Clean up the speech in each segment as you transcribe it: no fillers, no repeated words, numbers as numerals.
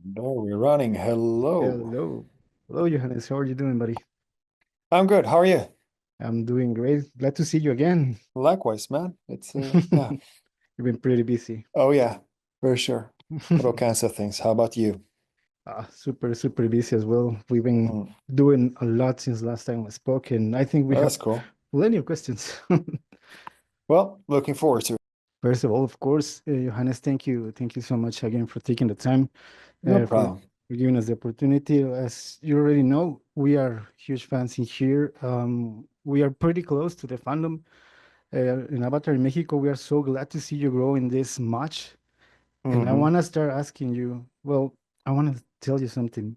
No, we're running. Hello. Hello. Hello, Johannes. How are you doing, buddy? I'm good. How are you? I'm doing great. Glad to see you again. Likewise, man. It's yeah. You've been pretty busy. Oh yeah, for sure. With all kinds of things. How about you? Super busy as well. We've been Mm. doing a lot since last time we spoke, and I think we Oh, have that's cool. plenty of questions. Well, looking forward to it. First of all, of course, Johannes, thank you so much again for taking the time, No for problem. giving us the opportunity. As you already know, we are huge fans in here. We are pretty close to the fandom in Avatar in Mexico. We are so glad to see you grow in this much. And I Hmm. want to start asking you, well, I want to tell you something.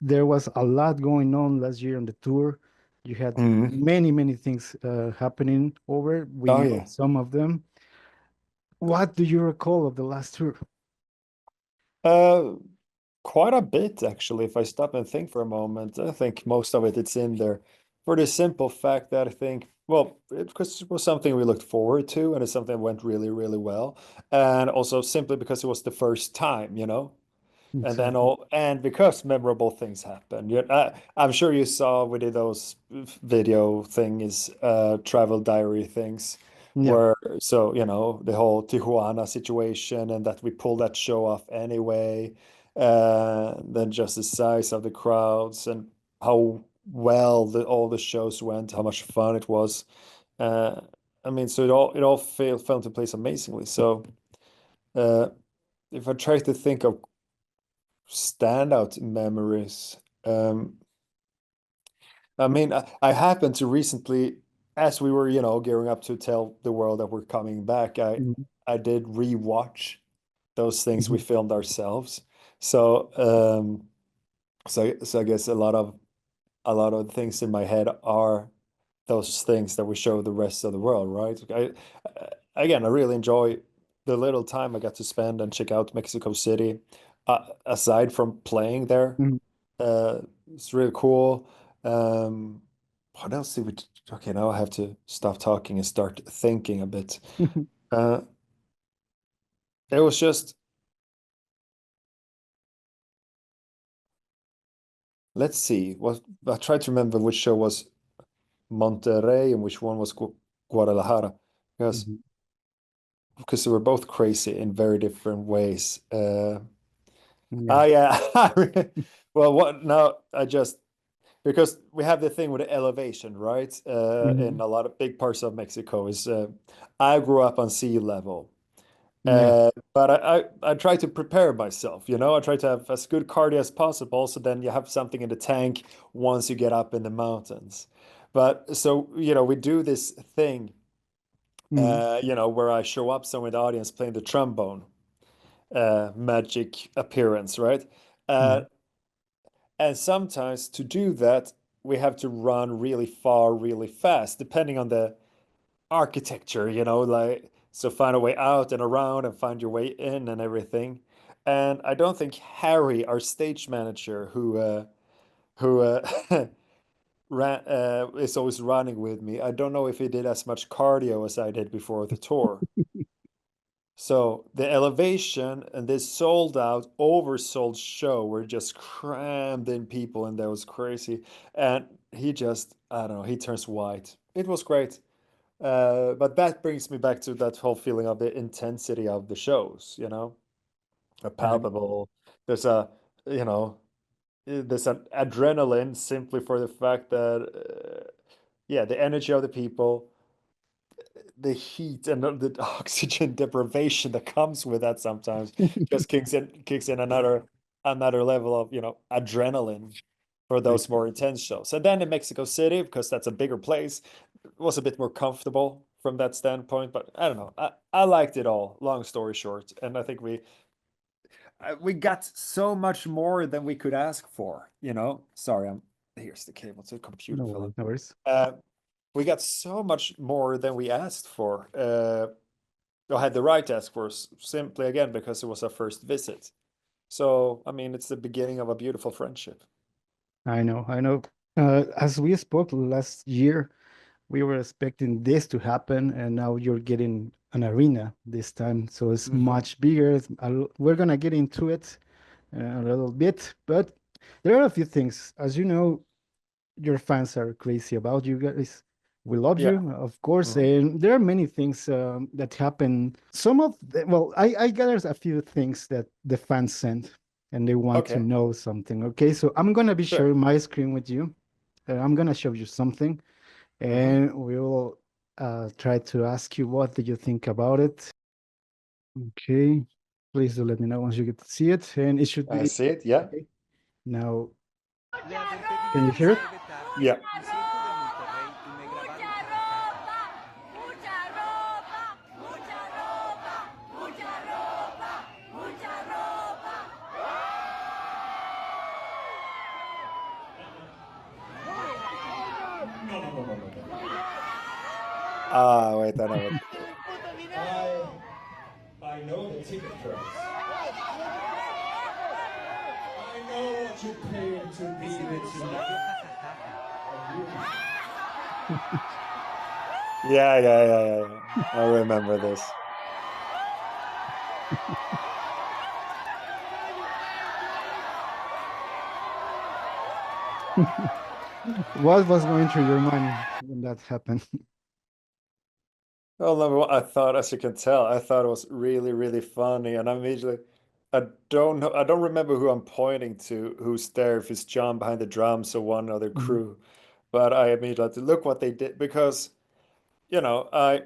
There was a lot going on last year on the tour. You had Hmm. many things happening over. We Oh know yeah. some of them. What do you recall of the last tour? Uh, Quite a bit actually. If I stop and think for a moment, I think most of it's in there for the simple fact that I think, well, because it was something we looked forward to, and it's something that went really, really well, and also simply because it was the first time, and then Exactly. all and because memorable things happen. I'm sure you saw we did those video things, travel diary things, Yeah. where so the whole Tijuana situation and that we pulled that show off anyway, then just the size of the crowds and how well all the shows went, how much fun it was. Uh, I mean, so it all fell into place amazingly. So uh, if I try to think of standout memories. I mean, I happened to recently, as we were, gearing up to tell the world that we're coming back, Mhm. I did rewatch those things we Mhm. filmed ourselves. So, so I guess a lot of things in my head are those things that we show the rest of the world, right? Again, I really enjoy the little time I got to spend and check out Mexico City. Aside from playing there, Mhm. uh, it's really cool. Um, what else did we? Okay, now I have to stop talking and start thinking a bit. Uh, it was just, let's see. What I tried to remember which show was Monterrey and which one was Guadalajara, because Mhm. because they were both crazy in very different ways. Yeah. Ah, yeah. Well, what now? I just because we have the thing with the elevation, right? In Mhm. a lot of big parts of Mexico is I grew up on sea level. Yeah. But I try to prepare myself, I try to have as good cardio as possible, so then you have something in the tank once you get up in the mountains. But so, we do this thing, Mhm. where I show up somewhere in the audience playing the trombone, magic appearance, right? Uh, Mhm. and sometimes to do that, we have to run really far, really fast, depending on the architecture, like so find a way out and around and find your way in and everything. And I don't think Harry, our stage manager, who is always running with me, I don't know if he did as much cardio as I did before the tour. So the elevation and this sold out, oversold show were just crammed in people, and that was crazy. And he just, I don't know, he turns white. It was great. But that brings me back to that whole feeling of the intensity of the shows, a Right. palpable. There's a, you know, there's an adrenaline simply for the fact that, yeah, the energy of the people, the heat and the oxygen deprivation that comes with that sometimes just kicks in another level of, adrenaline for those more Exactly. intense shows. And then in Mexico City, because that's a bigger place, it was a bit more comfortable from that standpoint. But I don't know. I liked it all, long story short. And I think we got so much more than we could ask for. Sorry, here's the cable to the computer No fell out. worries. No worries. We got so much more than we asked for. I had the right to ask for simply again because it was our first visit. So, I mean, it's the beginning of a beautiful friendship. I know. I know. As we spoke last year, we were expecting this to happen, and now you're getting an arena this time, so it's Hmm. much bigger. We're gonna get into it, a little bit, but there are a few things. As you know, your fans are crazy about you guys. We love Yeah. you, of course, Hmm. and there are many things that happen. Some of well, I gathered a few things that the fans sent, and they want to Okay. know something. Okay, so I'm gonna be Sure. sharing my screen with you. I'm gonna show you something, Hmm. and we will try to ask you what do you think about it. Okay, please do let me know once you get to see it, and it should I be see it. Yeah. okay. Now, Le advertí can you que hear quizá it? llegue tarde Yeah. y siento de Monterrey y me grabaron para casa. Mucha ropa, mucha ropa, mucha ropa, mucha ropa. Ah, wait, I know what. I know the ticket price. I know what you paid to be with Yeah, yeah, yeah, yeah, yeah. I remember this. What was going through your mind when that happened? Well, number one, I thought, as you can tell, I thought it was really, really funny, and I immediately, I don't know, I don't remember who I'm pointing to, who's there, if it's John behind the drums or one other Mhm, crew, but I immediately look what they did because, you know, I,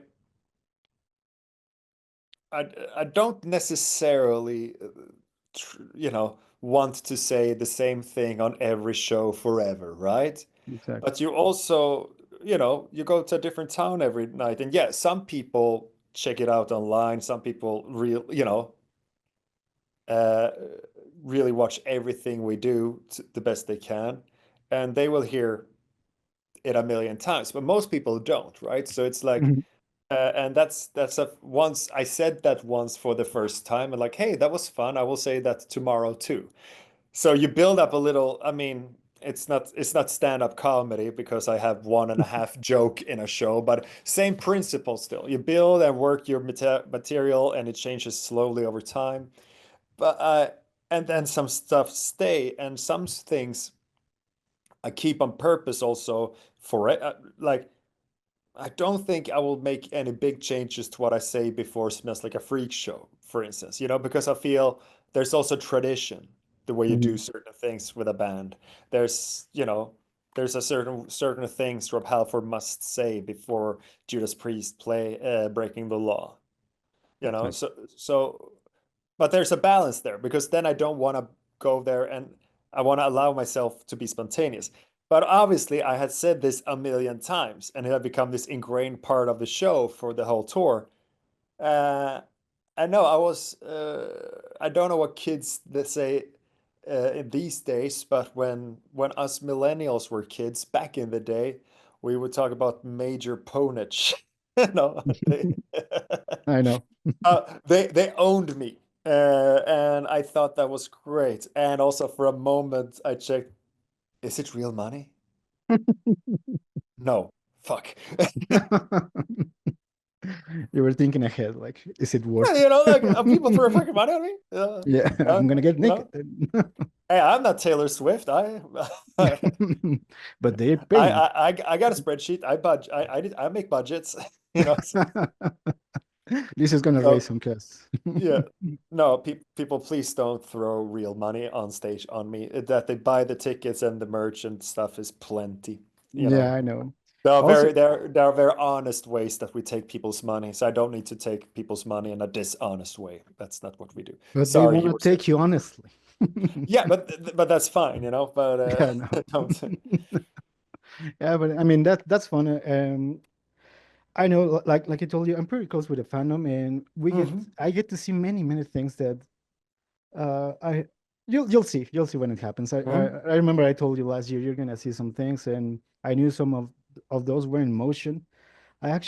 I don't necessarily, want to say the same thing on every show forever, right? exactly. But you also, you go to a different town every night. And yeah, some people check it out online. Some people uh, really watch everything we do the best they can. And they will hear it a million times, but most people don't, right? So it's like, Mhm, and that's a once I said that once for the first time, and like, hey, that was fun. I will say that tomorrow too. So you build up a little, I mean, it's not stand-up comedy because I have one and a half joke in a show, but same principle still. You build and work your material and it changes slowly over time. But and then some stuff stay and some things I keep on purpose also for it. Like I don't think I will make any big changes to what I say before Smells Like a Freak Show, for instance, because I feel there's also tradition, the way you do mhm, certain things with a band. There's a certain things Rob Halford must say before Judas Priest play Breaking the Law. You know, exactly. so but there's a balance there because then I don't want to go there and I want to allow myself to be spontaneous. But obviously, I had said this a million times and it had become this ingrained part of the show for the whole tour. Uh, I know I don't know what kids that say in these days, but when us millennials were kids back in the day, we would talk about major ponage. You know, I know. they owned me, and I thought that was great. And also for a moment, I checked, is it real money? No, fuck. You were thinking ahead, like, is it worth Like people throw it? fucking money at me. Yeah, I'm gonna get You know, naked. hey, I'm not Taylor Swift. I But they're I paying. I got a spreadsheet. I make budgets. You know, This is gonna raise so some costs. yeah. No, people, please don't throw real money on stage on me. That they buy the tickets and the merch and stuff is plenty. You Yeah, know, I know. there are Also, very honest ways that we take people's money. So I don't need to take people's money in a dishonest way. That's not what we do. but they Sorry, want you to were saying. take you honestly. Yeah, but that's fine. But Yeah, I know. don't. Yeah, but I mean that's fun. I know, like I told you, I'm pretty close with the fandom, and Mhm. I get to see many things that I you'll see when it happens. Mhm. I remember I told you last year you're gonna see some things, and I knew some of those were in motion. I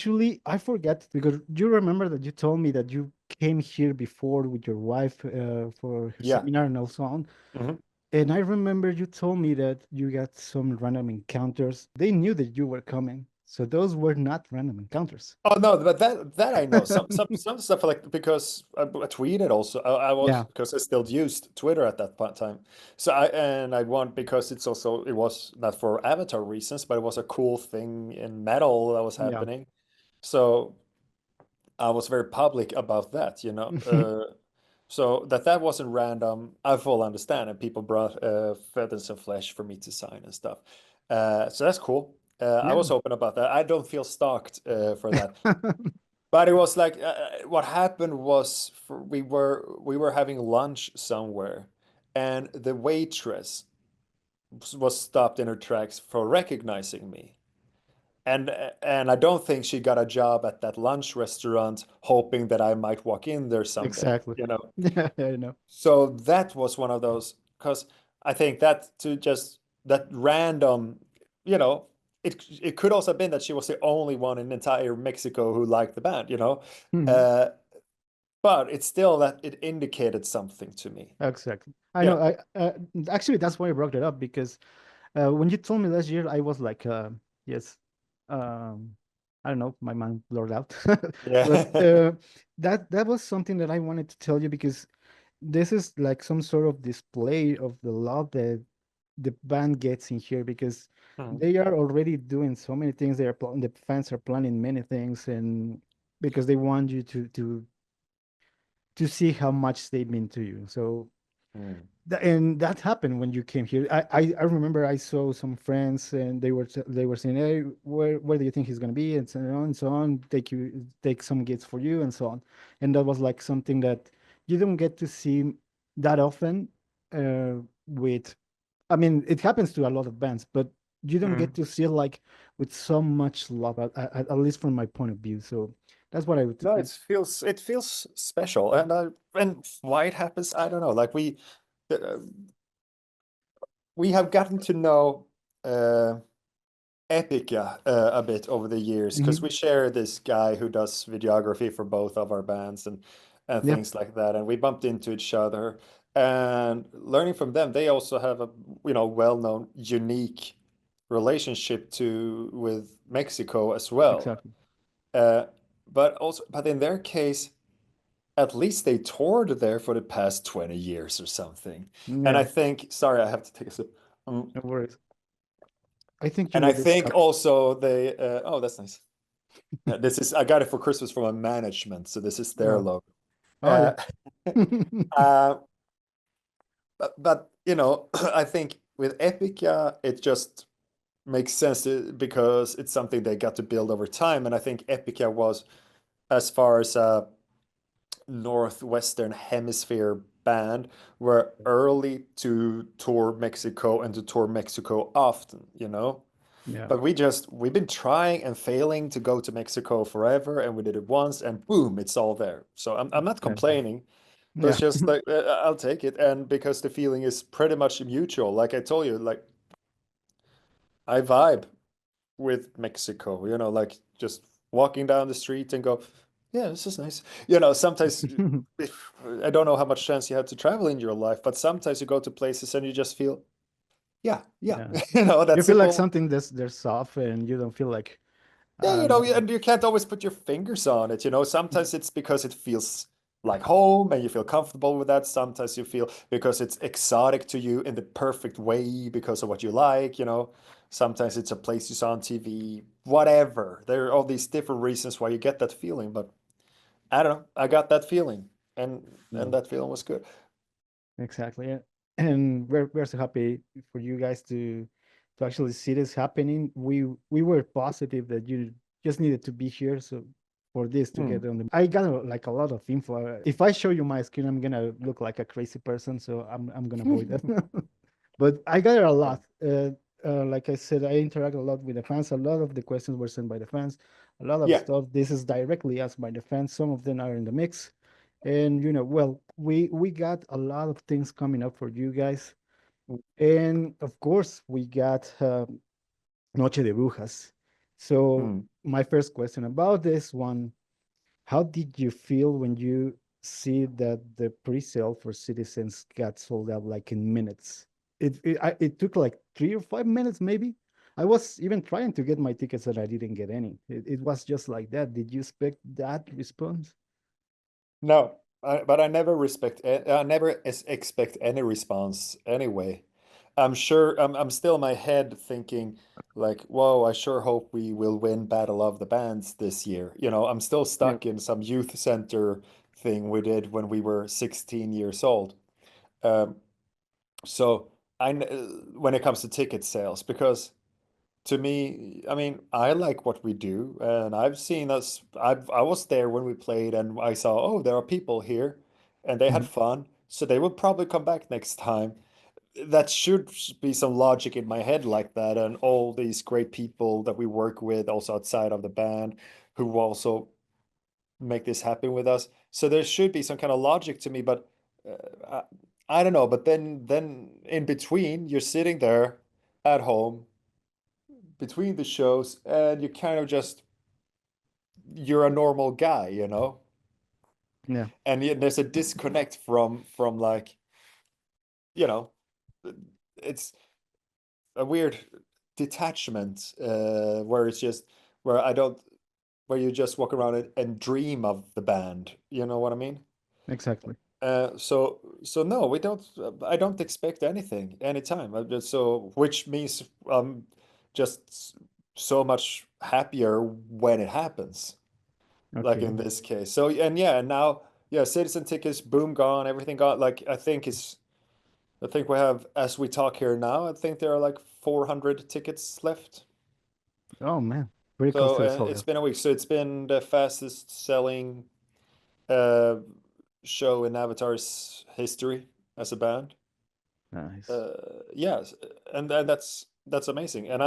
forget because you remember that you told me that you came here before with your wife for her Yeah. seminar and so on. Mhm. And I remember you told me that you got some random encounters. They knew that you were coming. So those were not random encounters. Oh no, but that I know. Some stuff like because I tweeted also. I was Yeah. because I still used Twitter at that point time. So I won because it was not for Avatar reasons, but it was a cool thing in metal that was Yeah. happening. So I was very public about that, you know. So that wasn't random, I fully understand, and people brought feathers and flesh for me to sign and stuff. So that's cool. I Yeah. was open about that. I don't feel stalked for that. But it was like what happened was we were having lunch somewhere, and the waitress was stopped in her tracks for recognizing me. And I don't think she got a job at that lunch restaurant hoping that I might walk in there someday, Exactly. you know. Yeah, I know. So that was one of those because I think that to just that random, you know, it could also have been that she was the only one in entire Mexico who liked the band, you know. Mhm. Uh, but it's still that it indicated something to me. Exactly. I Yeah. know. Actually, that's why I brought it up because when you told me last year, I was like, yes, um, I don't know, my mind blurred out. But Yeah. that was something that I wanted to tell you because this is like some sort of display of the love that the band gets in here because Mhm. they are already doing so many things. The fans are planning many things, and because they want you to see how much they mean to you. So Mm. and that happened when you came here. I remember I saw some friends and they were saying, "Hey, where do you think he's gonna be?" And so on and so on. Take some gifts for you and so on. And that was like something that you don't get to see that often. With, I mean, it happens to a lot of bands, but you don't get Mm. to see it like with so much love, at least from my point of view. So that's what I would. No, it feels special, and why it happens, I don't know. Like uh, we have gotten to know uh, Epica a bit over the years because Mhm. we share this guy who does videography for both of our bands and Yeah, things like that, and we bumped into each other and learning from them. They also have a well-known, unique relationship to with Mexico as well. exactly. Uh, but in their case, at least they toured there for the past 20 years or something. And I Yeah, think, sorry, I have to take a sip. no worries. I think you And I need this think cup. also oh, that's nice. I got it for Christmas from a management, so this is their Oh, logo. oh yeah. Uh, uh, but I think with Epica, it just makes sense because it's something they got to build over time. And I think Epica was, as far as a Northwestern Hemisphere band, were early to tour Mexico and to tour Mexico often, you know? Yeah, But we've been trying and failing to go to Mexico forever, and we did it once, and boom, it's all there. So I'm not yeah, complaining, but yeah, it's just like I'll take it, and because the feeling is pretty much mutual. Like I told you, like I vibe with Mexico, like just walking down the street and go, yeah, this is nice. Sometimes I don't know how much chance you have to travel in your life, but sometimes you go to places and you just feel, yeah, yeah, yeah. You that feel like simple. something that's there's soft, and you don't feel like, Yeah, um, and you can't always put your fingers on it. Sometimes it's because it feels like home and you feel comfortable with that. Sometimes you feel because it's exotic to you in the perfect way because of what you like. Sometimes it's a place you saw on TV, whatever. There are all these different reasons why you get that feeling, but I don't know. I got that feeling, and yeah, that feeling was good. exactly. Yeah. And we're so happy for you guys to actually see this happening. We were positive that you just needed to be here, so for this to Hmm. get on the. I got like a lot of info. If I show you my screen, I'm gonna look like a crazy person, so I'm gonna avoid that. But I got it a lot. Like I said, I interact a lot with the fans. A lot of the questions were sent by the fans. A lot of Yeah. stuff. This is directly asked by the fans. Some of them are in the mix, and well, we got a lot of things coming up for you guys, and of course, we got Noche de Brujas. So Hmm. my first question about this one: how did you feel when you see that the pre-sale for Citizens got sold out like in minutes? It took like 3 or 5 minutes maybe, I was even trying to get my tickets and I didn't get any. It was just like that. Did you expect that response? No, but I never expect any response anyway. I'm sure I'm still in my head thinking like, whoa, I sure hope we will win Battle of the Bands this year. You know, I'm still Yeah. stuck in some youth center thing we did when we were 16 years old. Um, so when it comes to ticket sales, because to me, I mean, I like what we do, and I've seen us. I was there when we played, and I saw, oh, there are people here, and they had Mhm. fun, so they will probably come back next time. That should be some logic in my head like that, and all these great people that we work with, also outside of the band, who also make this happen with us. So there should be some kind of logic to me, but I don't know. But then in between, you're sitting there at home between the shows and you kind of just you're a normal guy, you know? Yeah, And there's a disconnect from like, you know, it's a weird detachment where it's just where I don't where you just walk around and dream of the band. You know what I mean? exactly. So no, we don't. I don't expect anything anytime. So which means I'm just so much happier when it happens. Like Okay. in this case. So and yeah, and now yeah, citizen tickets, boom, gone, everything gone. Like I think we have as we talk here now, I think there are like 400 tickets left. Oh man, pretty close So to the sold it's out. been a week. So it's been the fastest selling uh show in Avatar's history as a band. Nice. Yes, and that's amazing. And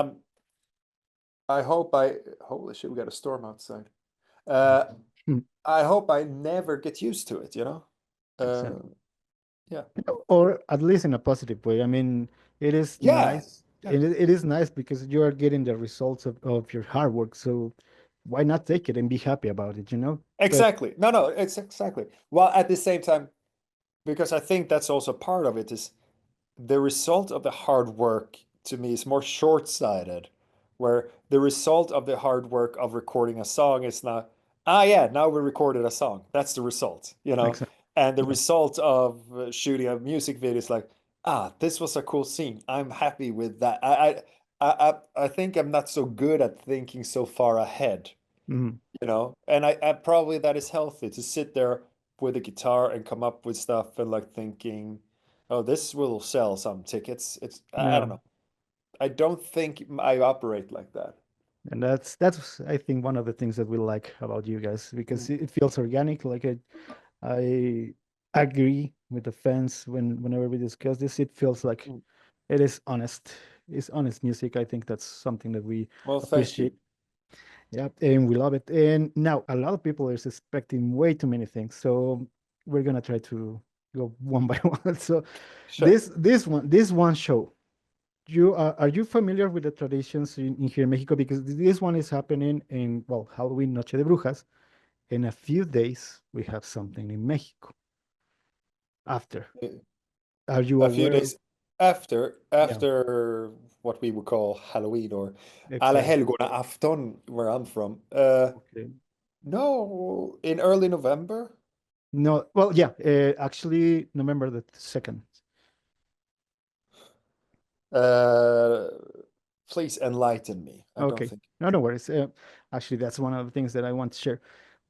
I hope I holy shit, we got a storm outside. Uh Hmm. I hope I never get used to it, you know? Exactly. Uh yeah. Or at least in a positive way. I mean, it is Yeah. nice. Yeah. It is nice because you are getting the results of your hard work. So why not take it and be happy about it, you know? But Exactly. No, no, it's exactly. Well, at the same time, because I think that's also part of it is the result of the hard work to me is more short-sighted, where the result of the hard work of recording a song is not, ah, yeah, now we recorded a song. That's the result, you know? exactly. And the Yeah. result of shooting a music video is like, ah, this was a cool scene. I'm happy with that. I think I'm not so good at thinking so far ahead, Mhm. you know? And I probably that is healthy to sit there with a guitar and come up with stuff and like thinking, oh, this will sell some tickets. I Yeah. don't know. I don't think I operate like that. And that's I think one of the things that we like about you guys because Mm, it feels organic. Like I agree with the fans whenever we discuss this, it feels like mm. it is honest. It's honest music. I think that's something that we Well, thank appreciate. you. Yeah, and we love it. And now a lot of people is expecting way too many things. So we're gonna try to go one by one. So Sure. this one show. Are you familiar with the traditions in here in Mexico? Because this one is happening in, well, Halloween, Noche de Brujas. In a few days, we have something in Mexico after. Are you A few aware of? days after Yeah, after what we would call Halloween or exactly. Alla afton, where I'm from. Okay. No, in early November. No, well, yeah, actually, November the 2nd. Uh, please enlighten me. I don't Okay. think. No, no worries. Actually, that's one of the things that I want to share.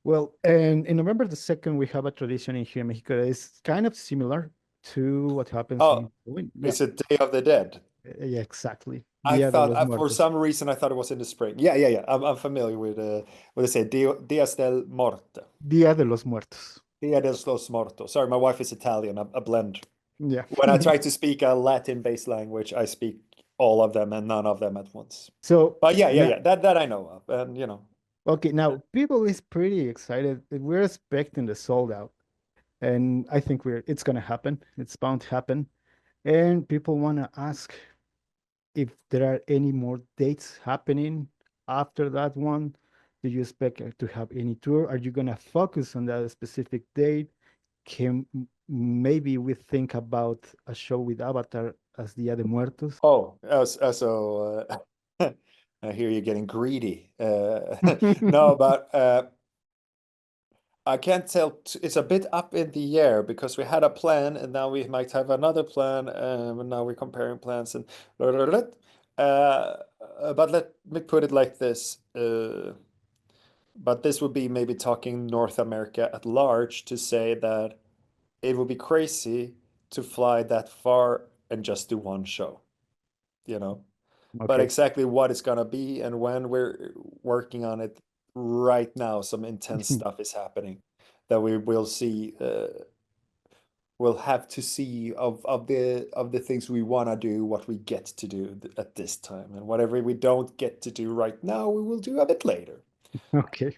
Well, and in November the 2nd, we have a tradition in here in Mexico that is kind of similar to what happens Oh, in Halloween. Yeah, it's a Day of the Dead. yeah, exactly. I Dia de thought los for Muertos. some reason I thought it was in the spring. Yeah, yeah, yeah. I'm familiar with what they say, Dias del Morte. Dia de los Muertos. Dia de los Mortos. Sorry, my wife is Italian. A blend. Yeah. When I try to speak a Latin-based language, I speak all of them and none of them at once. So But yeah, yeah, now, yeah. That I know of, and you know. okay, now people is pretty excited. We're expecting the sold out, and I think it's gonna happen. It's bound to happen. And people wanna ask if there are any more dates happening after that one. Do you expect to have any tour? Are you gonna focus on that specific date? Can maybe we think about a show with Avatar as Dia de Muertos? Oh, so I hear you getting greedy. No, but I can't tell. It's a bit up in the air because we had a plan and now we might have another plan, and now we're comparing plans and but let me put it like this. But this would be maybe talking North America at large to say that it would be crazy to fly that far and just do one show, you know? But Okay. exactly what it's gonna be and when, we're working on it right now. Some intense stuff is happening that we will see. We'll have to see of the things we want to do, what we get to do at this time, and whatever we don't get to do right now, we will do a bit later. Okay.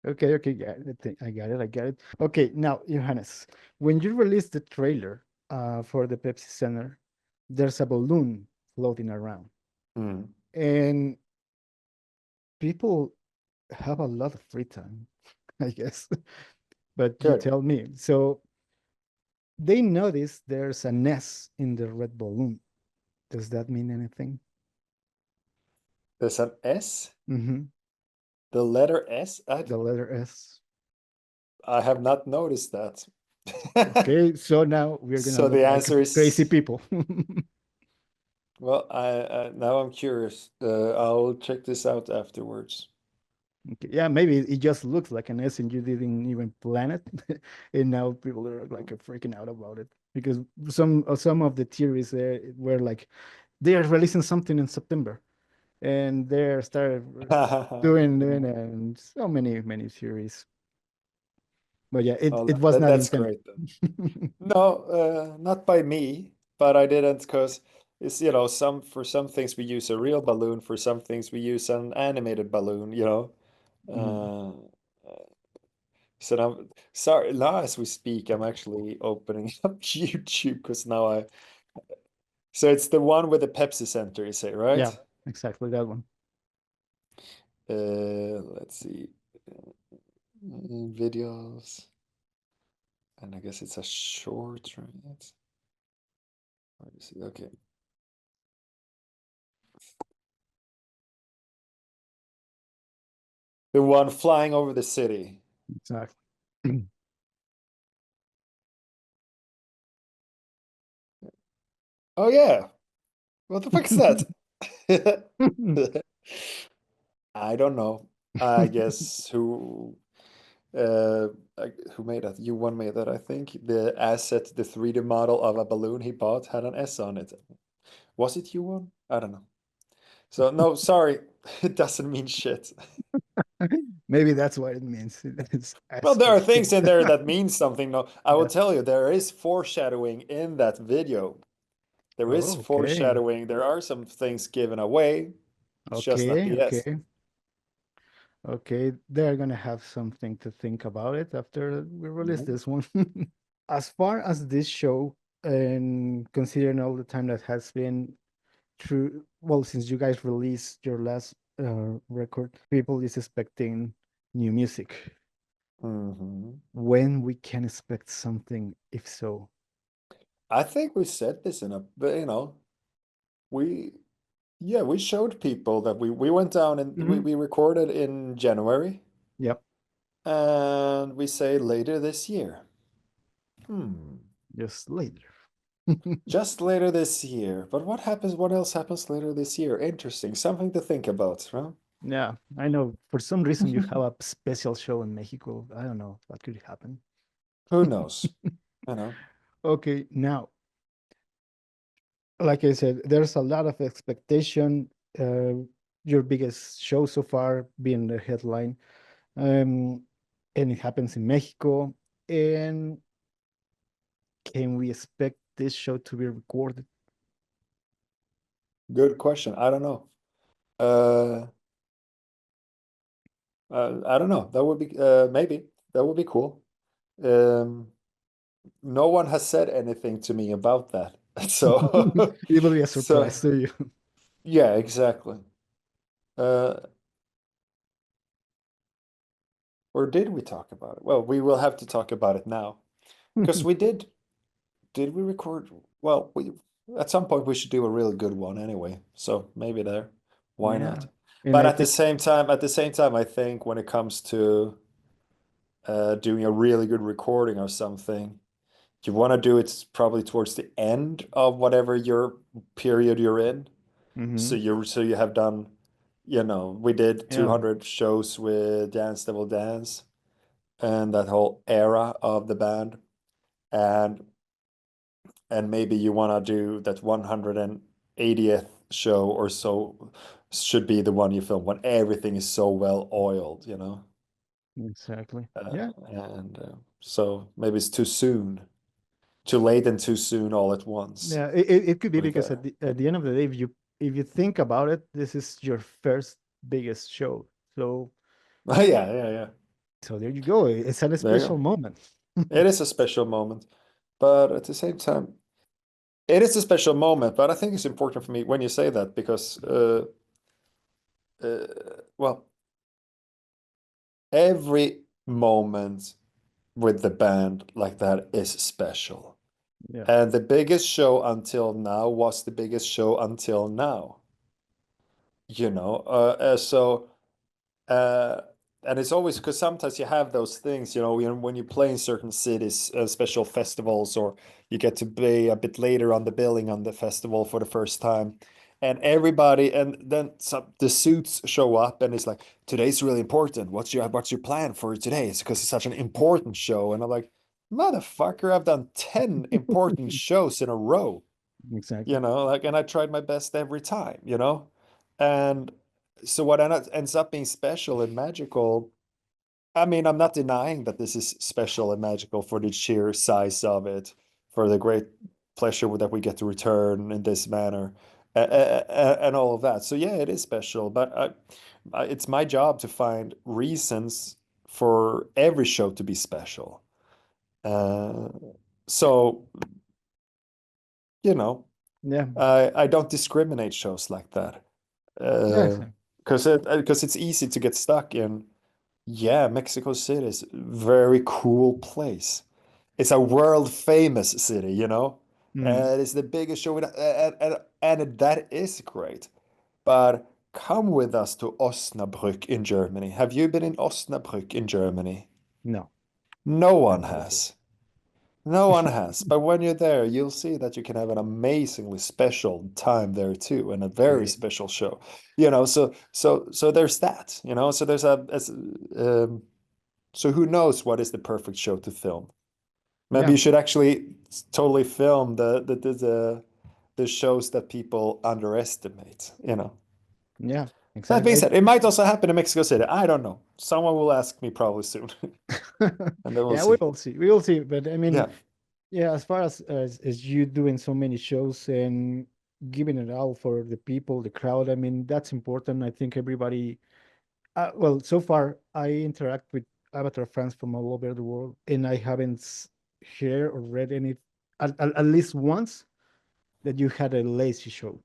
Okay. Yeah, I got it. I got it. Okay, now, Johannes, when you release the trailer for the Pepsi Center, there's a balloon floating around, Mm. and people have a lot of free time, I guess. But you Good. tell me. So they notice there's an S in the red balloon. Does that mean anything? There's an S, Mm-hmm. the letter S. The letter S. I have not noticed that. Okay, so now we're gonna So look the like answer crazy is, people. well, I now I'm curious. I'll check this out afterwards. Okay, yeah, maybe it just looks like an S and you didn't even plan it, and now people are like freaking out about it because some of the theories there were like they are releasing something in September, and they started doing and so many theories. But yeah, it Oh, it was not that's intended. great then. No, not by me, but I didn't because it's, some for some things we use a real balloon, for some things we use an animated balloon, Mhm. So now, sorry, now as we speak, I'm actually opening up YouTube because so it's the one with the Pepsi Center, you say, Yeah, right? exactly that one. Let's see, videos, and I guess it's a short, right? Let me see. Okay. The one flying over the city. Exactly. Oh yeah. What the fuck is that? I don't know. I guess who made that? You one made that, I think. The asset, the 3D model of a balloon he bought had an S on it. Was it you one? I don't know. So no, sorry. It doesn't mean shit. Maybe that's what it means. It's Well, as there for are things shit. in there that mean something. No, I will Yeah. tell you, there is foreshadowing in that video. There is Oh, okay. foreshadowing. There are some things given away. It's just not Okay, the S. okay. Okay, they're gonna have something to think about it after we release Mhm. this one. As far as this show, and considering all the time that has been through, well, since you guys released your last record, people is expecting new music. Mhm. When we can expect something, if so? I think we said this but we yeah, we showed people that we went down and we, Mhm. we recorded in January Yep, and we say later this year. Hmm. just later. Just later this year. But what else happens later this year? Interesting. Something to think about, huh? Yeah, I know. For some reason, you have a special show in Mexico. I don't know what could happen. Who knows? You know. Okay, now, like I said, there's a lot of expectation. Your biggest show so far being the headline, um, and it happens in Mexico. And can we expect this show to be recorded? Good question. I don't know. Uh, I don't know. That would be maybe that would be cool. Um, no one has said anything to me about that. So It will be a so surprise to you. yeah, exactly. Uh, or did we talk about it? Well, we will have to talk about it now because we did. Did we record? Well, we at some point we should do a really good one anyway. So maybe there. Why Yeah. not? And But I at the think, same time, I think when it comes to doing a really good recording or something, you want to do it probably towards the end of whatever your period you're in. So mhm, you have done, we did yeah, 200 shows with Dance Devil Dance and that whole era of the band. And maybe you want to do that 180th show or so should be the one you film when everything is so well oiled, exactly. Yeah. and so maybe it's too soon, too late and too soon all at once. Yeah, it could be Put it because there. at the end of the day, if you think about it, this is your first biggest show. So Oh, yeah, yeah, yeah. so there you go. It's a There you special go. moment. It is a special moment, but at the same time, it is a special moment. But I think it's important for me when you say that because, uh, well, every moment with the band like that is special. Yeah. And the biggest show until now was the biggest show until now, so uh, and it's always because sometimes you have those things, when you play in certain cities, special festivals, or you get to play a bit later on the billing on the festival for the first time, and then the suits show up, and it's like, today's really important. What's your plan for today? It's because it's such an important show, and I'm like, motherfucker, I've done 10 important shows in a row. Exactly. Like, and I tried my best every time, and so what ends up being special and magical. I mean, I'm not denying that this is special and magical for the sheer size of it, for the great pleasure that we get to return in this manner, and all of that. So yeah, it is special, but it's my job to find reasons for every show to be special. Uh, so you know, Yeah. I don't discriminate shows like that. Yeah. Uh, Exactly. because it's easy to get stuck in. Yeah, Mexico City is a very cool place. It's a world famous city, Mm, and it's the biggest show, and that is great. But come with us to Osnabrück in Germany. Have you been in Osnabrück in Germany? no. No one Never before. has. No one has. But when you're there, you'll see that you can have an amazingly special time there too, and a very Yeah. special show. So there's that, So there's so who knows what is the perfect show to film? Maybe Yeah. you should actually totally film the shows that people underestimate, Yeah. That being Exactly. said, it might also happen in Mexico City. I don't know. Someone will ask me probably soon, and then we'll Yeah, we see. will see. We will see. But I mean, Yeah. yeah, as far as you doing so many shows and giving it all for the people, the crowd, I mean, that's important. I think everybody, well, so far I interact with Avatar fans from all over the world, and I haven't heard or read any, at least once, that you had a lazy show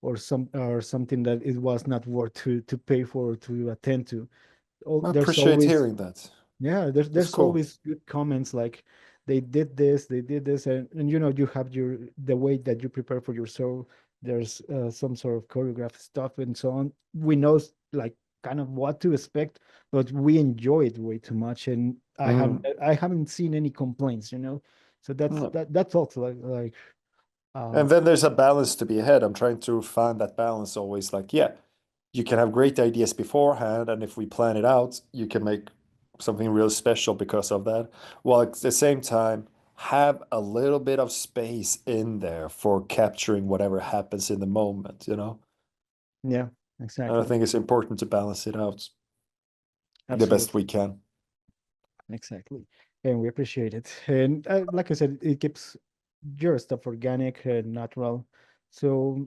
or something that it was not worth to pay for or to attend to. I There's appreciate always, hearing that. yeah, That's there's cool. always good comments like they did this, and you have the way that you prepare for your show. There's some sort of choreographed stuff and so on. We know like kind of what to expect, but we enjoy it way too much, and Mm. I haven't seen any complaints, So No. that's also like And um then there's a balance to be had. I'm trying to find that balance always. Like, yeah, you can have great ideas beforehand, and if we plan it out, you can make something real special because of that. While at the same time, have a little bit of space in there for capturing whatever happens in the moment. yeah, And I exactly, think it's important to balance it out the best absolutely. we can. Exactly. And we appreciate it. And like I said, it keeps your stuff organic and natural. So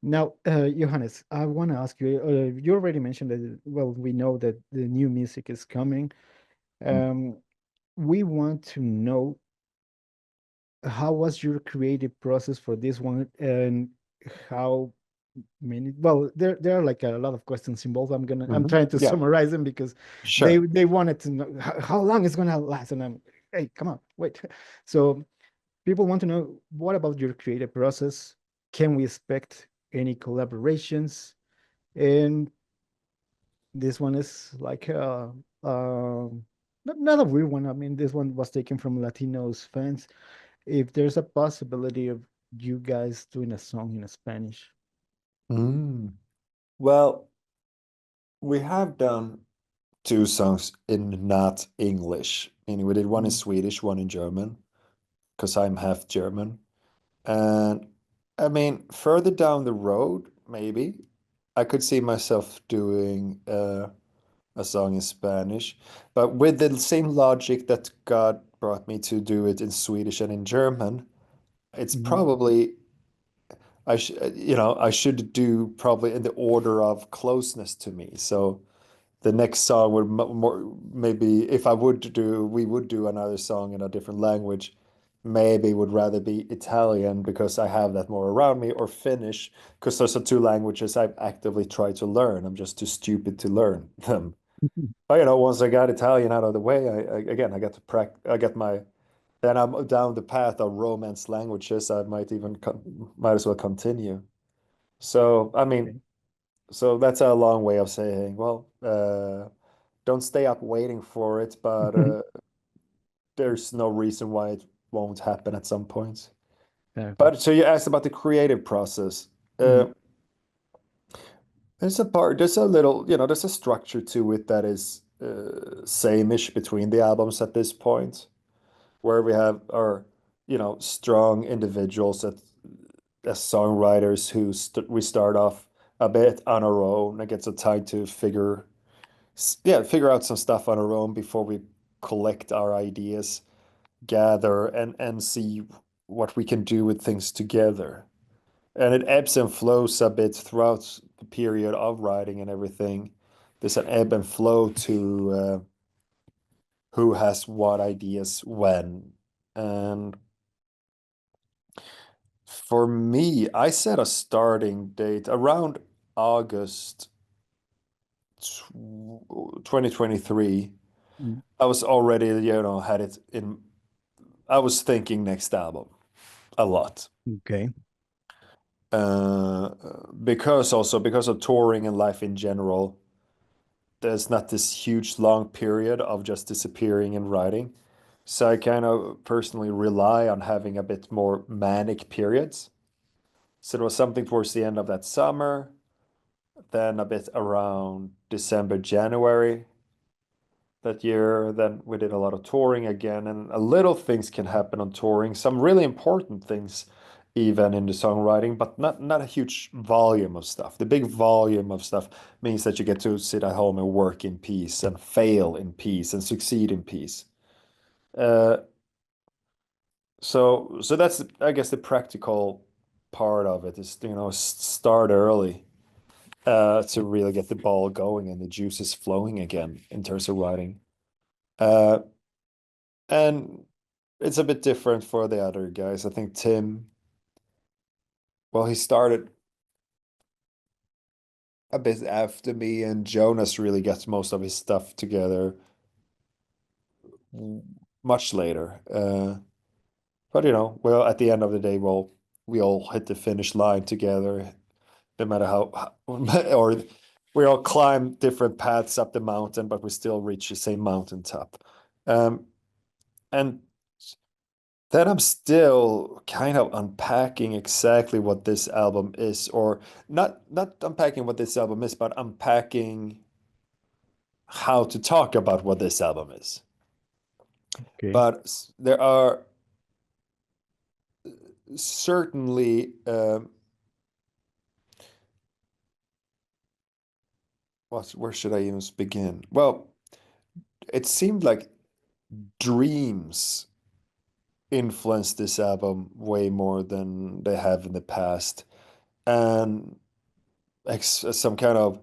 now, Johannes, I want to ask you, you already mentioned that, well, we know that the new music is coming. Mm. Um, we want to know how was your creative process for this one and how many, well, there are like a lot of questions involved. I'm Mhm. trying to Yeah, summarize them because sure. they wanted to know how long it's gonna last, and I'm, hey, come on, wait. So people want to know, what about your creative process? Can we expect any collaborations? And this one is like not a weird one. I mean, this one was taken from Latinos fans. If there's a possibility of you guys doing a song in Spanish. Mm. Well, we have done two songs in not English. Meaning we did one in Mm, Swedish, one in German, because I'm half German. And I mean, further down the road, maybe I could see myself doing a song in Spanish, but with the same logic that God brought me to do it in Swedish and in German, it's mhm. probably I should do probably in the order of closeness to me. So the next song would more maybe if we would do another song in a different language, maybe would rather be Italian because I have that more around me, or Finnish because those are two languages I've actively tried to learn. I'm just too stupid to learn them. But once I got Italian out of the way, I got to I got my then I'm down the path of Romance languages. I might as well continue. So I mean, Okay. so that's a long way of saying, well, don't stay up waiting for it, but there's no reason why it won't happen at some point. Exactly. But so you asked about the creative process. Mhm. There's a little, there's a structure to it that is same-ish between the albums at this point, where we have our, strong individuals as songwriters who we start off a bit on our own and get some time to figure out some stuff on our own before we collect our ideas, gather and see what we can do with things together. And it ebbs and flows a bit throughout the period of writing and everything. There's an ebb and flow to who has what ideas when. And for me, I set a starting date around August 2023. Mm. I was already, had it in, I was thinking next album a lot. Okay. Uh, because of touring and life in general, there's not this huge long period of just disappearing and writing. So I kind of personally rely on having a bit more manic periods. So it was something towards the end of that summer, then a bit around December, January that year. Then we did a lot of touring again, and a little things can happen on touring, some really important things even in the songwriting, but not a huge volume of stuff. The big volume of stuff means that you get to sit at home and work in peace and fail in peace and succeed in peace. Uh, so that's, I guess, the practical part of it is, start early to really get the ball going and the juices flowing again in terms of writing. Uh, and it's a bit different for the other guys. I think Tim, well, he started a bit after me, and Jonas really gets most of his stuff together much later. But well, at the end of the day, we all hit the finish line together, no matter or we all climb different paths up the mountain, but we still reach the same mountaintop. Um, and then I'm still kind of unpacking exactly what this album is, or not unpacking what this album is, but unpacking how to talk about what this album is. Okay. But there are certainly where should I even begin? Well, it seemed like dreams influenced this album way more than they have in the past, and some kind of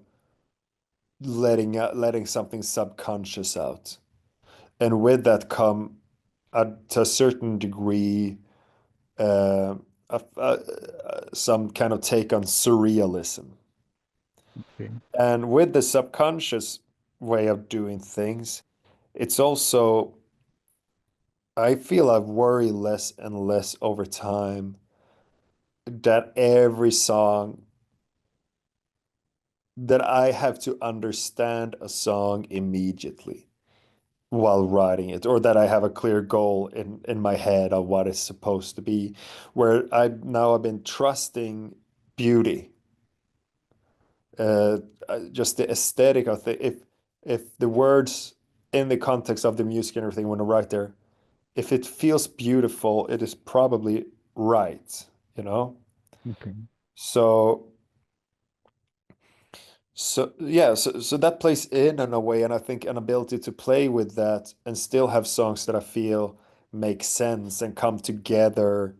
letting something subconscious out, and with that come to a certain degree uh, some kind of take on surrealism. Okay. And with the subconscious way of doing things, it's also, I feel I worry less and less over time that every song that I have to understand a song immediately while writing it, or that I have a clear goal in my head of what it's supposed to be, where I've been trusting beauty, uh, just the aesthetic of the if the words in the context of the music and everything when I write there, if it feels beautiful, it is probably right, you know? Okay. So yeah, so that plays in a way, and I think an ability to play with that and still have songs that I feel make sense and come together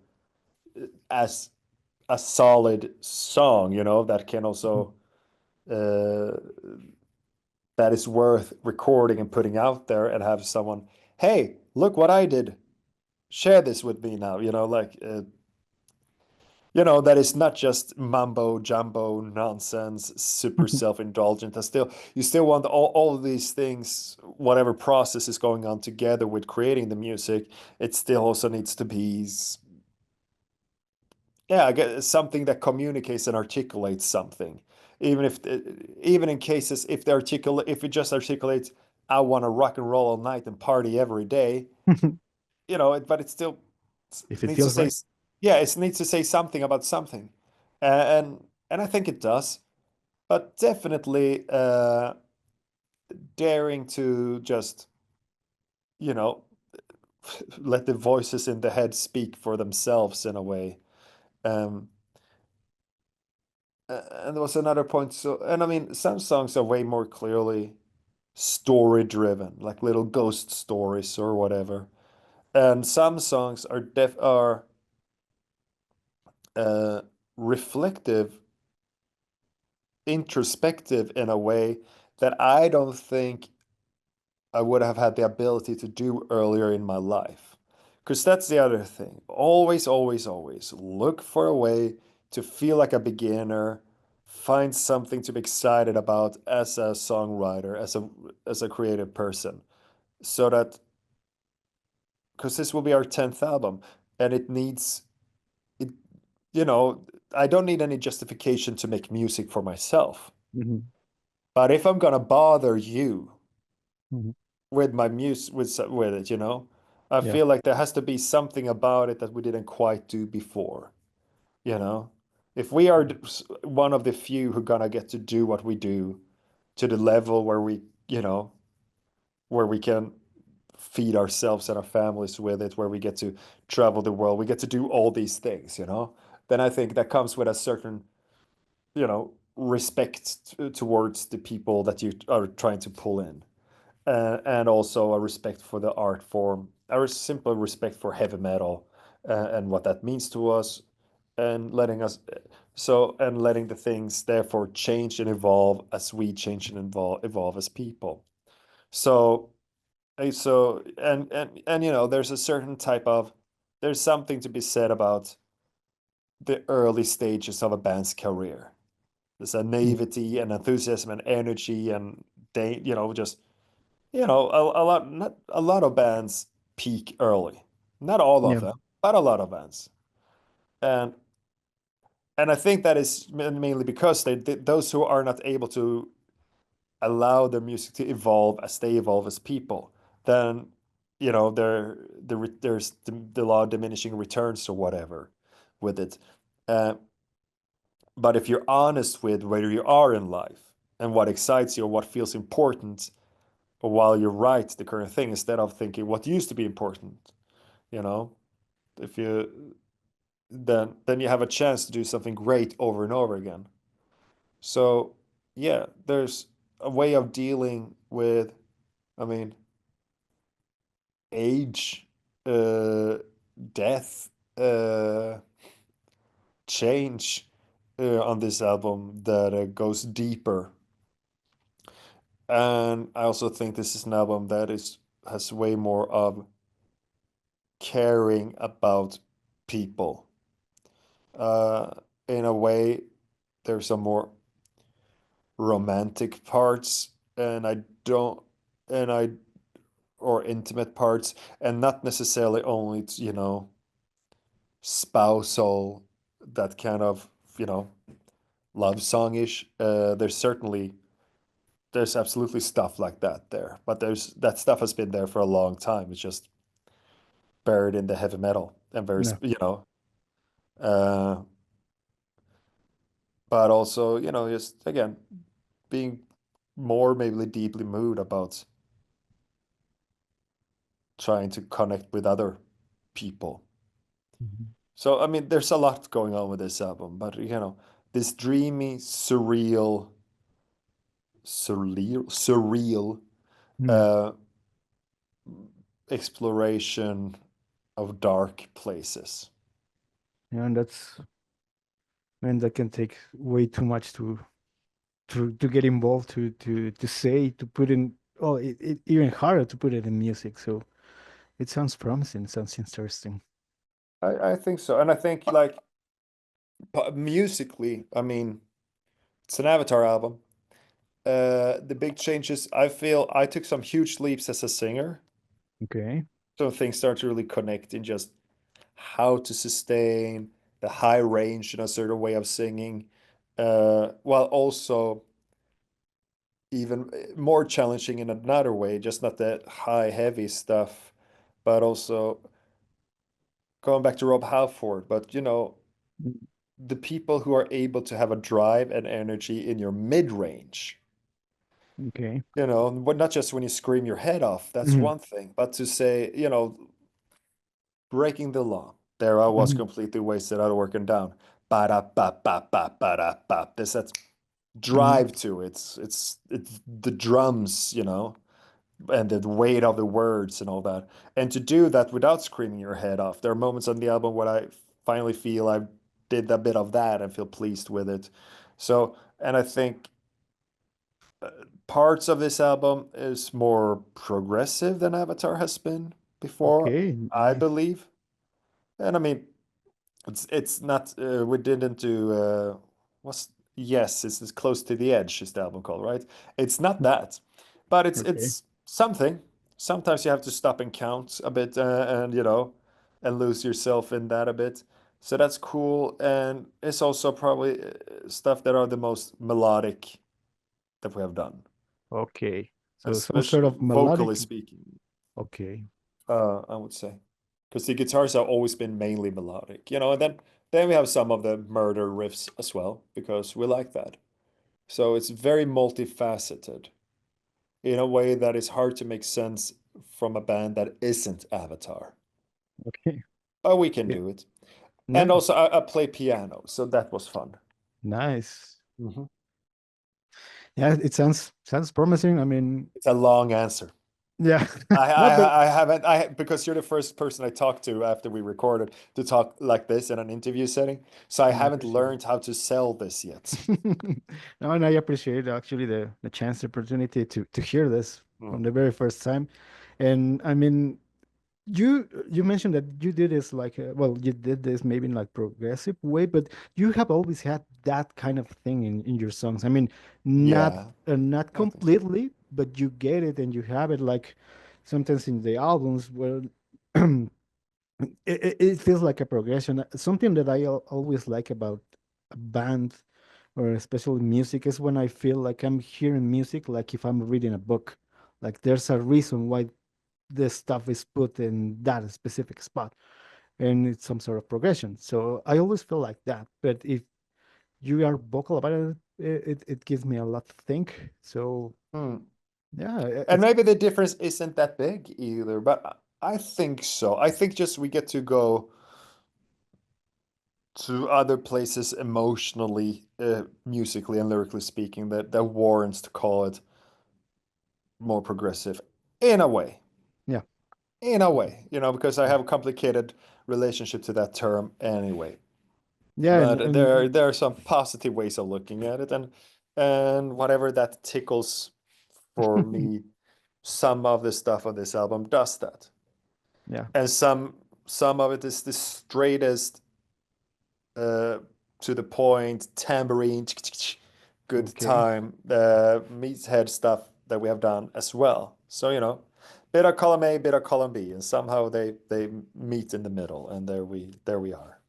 as a solid song, that can Mhm. also uh that is worth recording and putting out there and have someone, hey, look what I did. Share this with me now, that is not just mumbo jumbo nonsense, super self-indulgent. You still want all of these things, whatever process is going on together with creating the music, it still also needs to be, yeah, I guess something that communicates and articulates something. Even if, even in cases, if it just articulates, I want to rock and roll all night and party every day, but it still If it needs to feels say, right. yeah, it needs to say something about something, and I think it does. But definitely daring to just, you know, let the voices in the head speak for themselves in a way. Um, and there was another point. So, and I mean, some songs are way more clearly story driven, like little ghost stories or whatever. And some songs are uh, reflective, introspective in a way that I don't think I would have had the ability to do earlier in my life. Because that's the other thing. Always, always, always look for a way to feel like a beginner, find something to be excited about as a songwriter, as a creative person. So that, because this will be our 10th album, and it, I don't need any justification to make music for myself. Mhm. But if I'm gonna bother you Mhm. with my music with it, I Yeah. feel like there has to be something about it that we didn't quite do before, you know? If we are one of the few who gonna get to do what we do to the level where we can feed ourselves and our families with it, where we get to travel the world, we get to do all these things, then I think that comes with a certain, respect towards the people that you are trying to pull in. And also a respect for the art form, a simple respect for heavy metal, and what that means to us, and letting the things therefore change and evolve as we change and evolve as people. So, and there's a certain there's something to be said about the early stages of a band's career. There's a Mm. naivety and enthusiasm and energy and just not a lot of bands peak early. Not all of Yeah. them, but a lot of bands. And I think that is mainly because those who are not able to allow their music to evolve as they evolve as people, then there's the law of diminishing returns or whatever with it. Uh, but if you're honest with where you are in life and what excites you or what feels important, while you write the current thing, instead of thinking what used to be important, you know, if you then you have a chance to do something great over and over again. So yeah, there's a way of dealing with, I mean, age, uh, death, uh, change, on this album that goes deeper. And I also think this is an album that has way more of caring about people. Uh, in a way, there's some more romantic parts, and I don't, and I, or intimate parts, and not necessarily only, spousal, that kind of, you know, love songish. There's absolutely stuff like that there, but that stuff has been there for a long time. It's just buried in the heavy metal and No. uh, but also, just again being more maybe deeply moved about trying to connect with other people. Mhm. So, I mean, there's a lot going on with this album, but this dreamy, surreal Yeah. uh, exploration of dark places. Yeah, and that's, man, that can take way too much to get involved, to say, to put in. Oh, it even harder to put it in music. So it sounds promising. It sounds interesting. I think so, and I think like musically, I mean, it's an Avatar album. The big changes, I feel I took some huge leaps as a singer. Okay. So things start to really connect in just how to sustain the high range in a certain way of singing, while also even more challenging in another way, just not that high, heavy stuff, but also going back to Rob Halford, but Mm. the people who are able to have a drive and energy in your mid-range. Okay. But not just when you scream your head off, that's Mhm. one thing, but to say, breaking the law. There I was Mhm. completely wasted out working down. Ba-da, ba, ba, ba, ba-da, ba. That's Mhm. drive to it. It's the drums, and the weight of the words and all that. And to do that without screaming your head off. There are moments on the album where I finally feel I did a bit of that and feel pleased with it. So, and I think parts of this album is more progressive than Avatar has been before, Okay. I Nice. believe. And I mean, it's not we didn't do what's yes, it's close to the edge is the album called, right? It's not that, but it's Okay. it's something. Sometimes you have to stop and count a bit, and and lose yourself in that a bit. So that's cool, and it's also probably stuff that are the most melodic that we have done, Okay. So some sort especially of vocally melodic. speaking. Okay. I would say, because the guitars have always been mainly melodic, and then we have some of the murder riffs as well because we like that. So it's very multifaceted in a way that is hard to make sense from a band that isn't Avatar, Okay. but we can Yeah. do it. And Nice. also, I play piano, so that was fun. Nice. Mhm. Yeah, it sounds promising. I mean, It's a long answer. yeah. I, No, but I, I haven't because you're the first person I talked to after we recorded to talk like this in an interview setting. So I no, I haven't appreciate learned how to sell this yet. it. No, and I appreciate actually the chance, the opportunity to hear this Mm. from the very first time. And I mean, you mentioned that you did this like well, you did this maybe in like progressive way, but you have always had that kind of thing in your songs. I mean, not Yeah, not I think so. completely, but you get it and you have it like sometimes in the albums where it feels like a progression. Something that I always like about a band or especially music is when I feel like I'm hearing music like if I'm reading a book. Like there's a reason why this stuff is put in that specific spot and it's some sort of progression. So I always feel like that. But if you are vocal about it, it gives me a lot to think. So Mm. yeah, And maybe the difference isn't that big either, but I think so. I think just we get to go to other places emotionally, musically and lyrically speaking, that warrants to call it more progressive in a way. yeah. In a way, because I have a complicated relationship to that term anyway. Yeah, But and there are some positive ways of looking at it, and whatever that tickles for me, some of the stuff on this album does that. yeah. And some of it is the straightest, uh, to the point, tambourine, good Okay. time, meets head stuff that we have done as well. So, bit of column A, bit of column B, and somehow they meet in the middle, and there we are.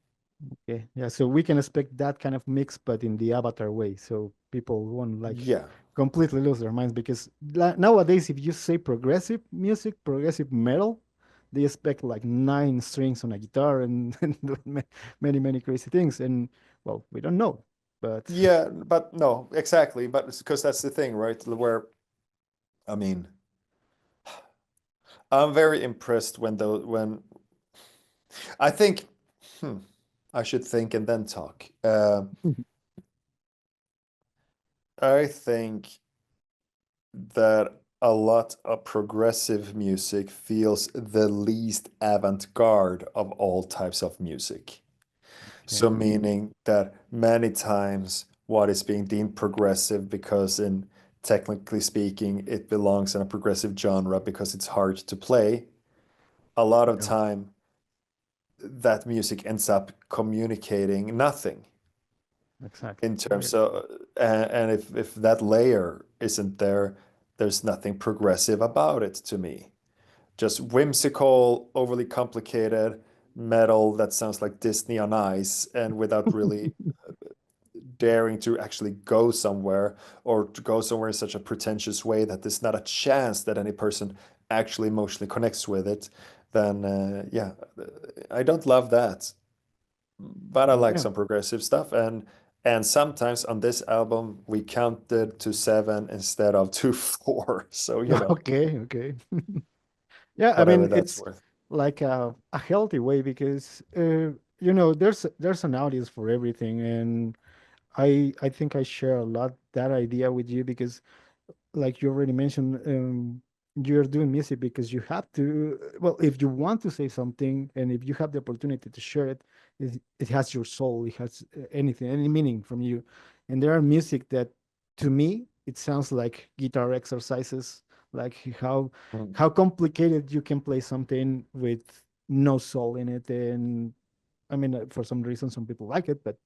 Okay, yeah, so we can expect that kind of mix, but in the Avatar way, so people won't like Yeah. completely lose their minds because nowadays, if you say progressive music, progressive metal, they expect like 9 strings on a guitar and, and do many, many crazy things. And well, we don't know, but Yeah, but no, exactly. But it's because that's the thing, right? Where, I mean, I'm very impressed when I think, hmm, I should think and then talk. I think that a lot of progressive music feels the least avant-garde of all types of music. So okay, meaning that many times what is being deemed progressive because in technically speaking it belongs in a progressive genre because it's hard to play, a lot of yeah, time that music ends up communicating nothing exactly. in Yeah, terms of and if that layer isn't there, there's nothing progressive about it to me. Just whimsical, overly complicated metal that sounds like Disney on Ice and without really daring to actually go somewhere or to go somewhere in such a pretentious way that there's not a chance that any person actually emotionally connects with it, then yeah, I don't love that. But I like yeah. some progressive stuff, and sometimes on this album we counted to seven instead of to four. So you know, Okay, okay. Yeah, I whatever mean, that's it's worth. like a healthy way because there's an audience for everything, and I think I share a lot that idea with you because like you already mentioned, you're doing music because you have to, well, if you want to say something and if you have the opportunity to share it, it has your soul, it has anything, any meaning from you. And there are music that to me, it sounds like guitar exercises, like Mm. how complicated you can play something with no soul in it. And I mean, for some reason, some people like it, but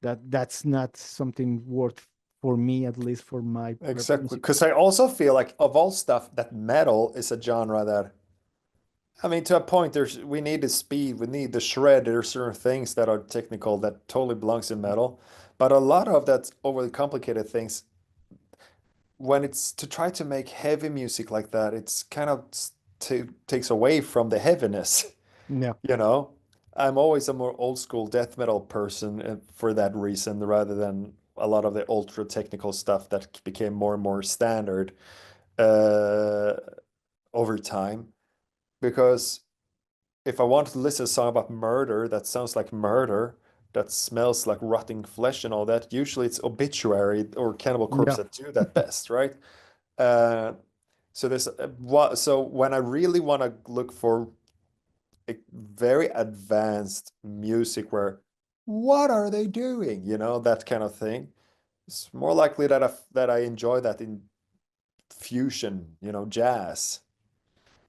that's not something worth for me, at least for my Exactly, music. because I also feel like of all stuff that metal is a genre that, I mean, to a point, we need the speed, we need the shred. There are certain things that are technical that totally belongs in metal, but a lot of that overly complicated things, when it's to try to make heavy music like that, it's kind of takes away from the heaviness, Yeah. you know? I'm always a more old school death metal person for that reason, rather than a lot of the ultra technical stuff that became more and more standard uh, over time. Because if I wanted to listen to a song about murder that sounds like murder, that smells like rotting flesh and all that, usually it's Obituary or Cannibal Corpse Yeah. that do that best, right? Uh, so there's so when I really want to look for a very advanced music where what are they doing? You know, that kind of thing. It's more likely that I enjoy that in fusion, you know, jazz.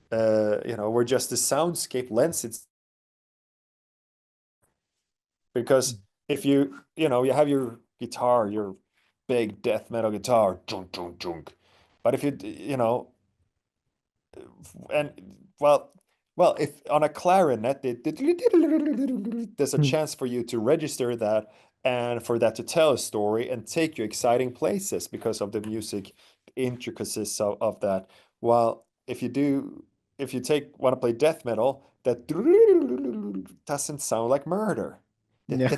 Where just the soundscape lends it. Because if you have your guitar, your big death metal guitar, junk, junk, junk. But if and well, if on a clarinet, there's a Mm. chance for you to register that and for that to tell a story and take you exciting places because of the music intricacies of that. While if you want to play death metal, that doesn't sound like murder. Yeah.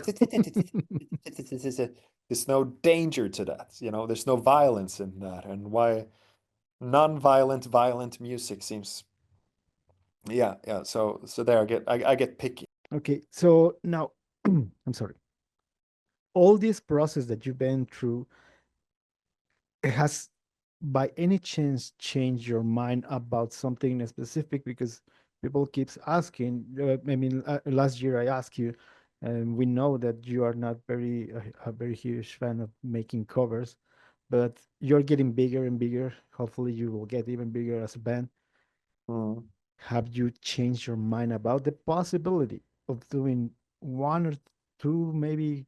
There's no danger to that, there's no violence in that. And why non-violent, violent music seems, yeah, yeah. So there I get picky. Okay. So now, I'm sorry. All this process that you've been through, it has by any chance changed your mind about something in specific? Because people keeps asking. I mean, last year I asked you, and we know that you are not a very huge fan of making covers, but you're getting bigger and bigger. Hopefully, you will get even bigger as a band. Mm. Have you changed your mind about the possibility of doing one or two, maybe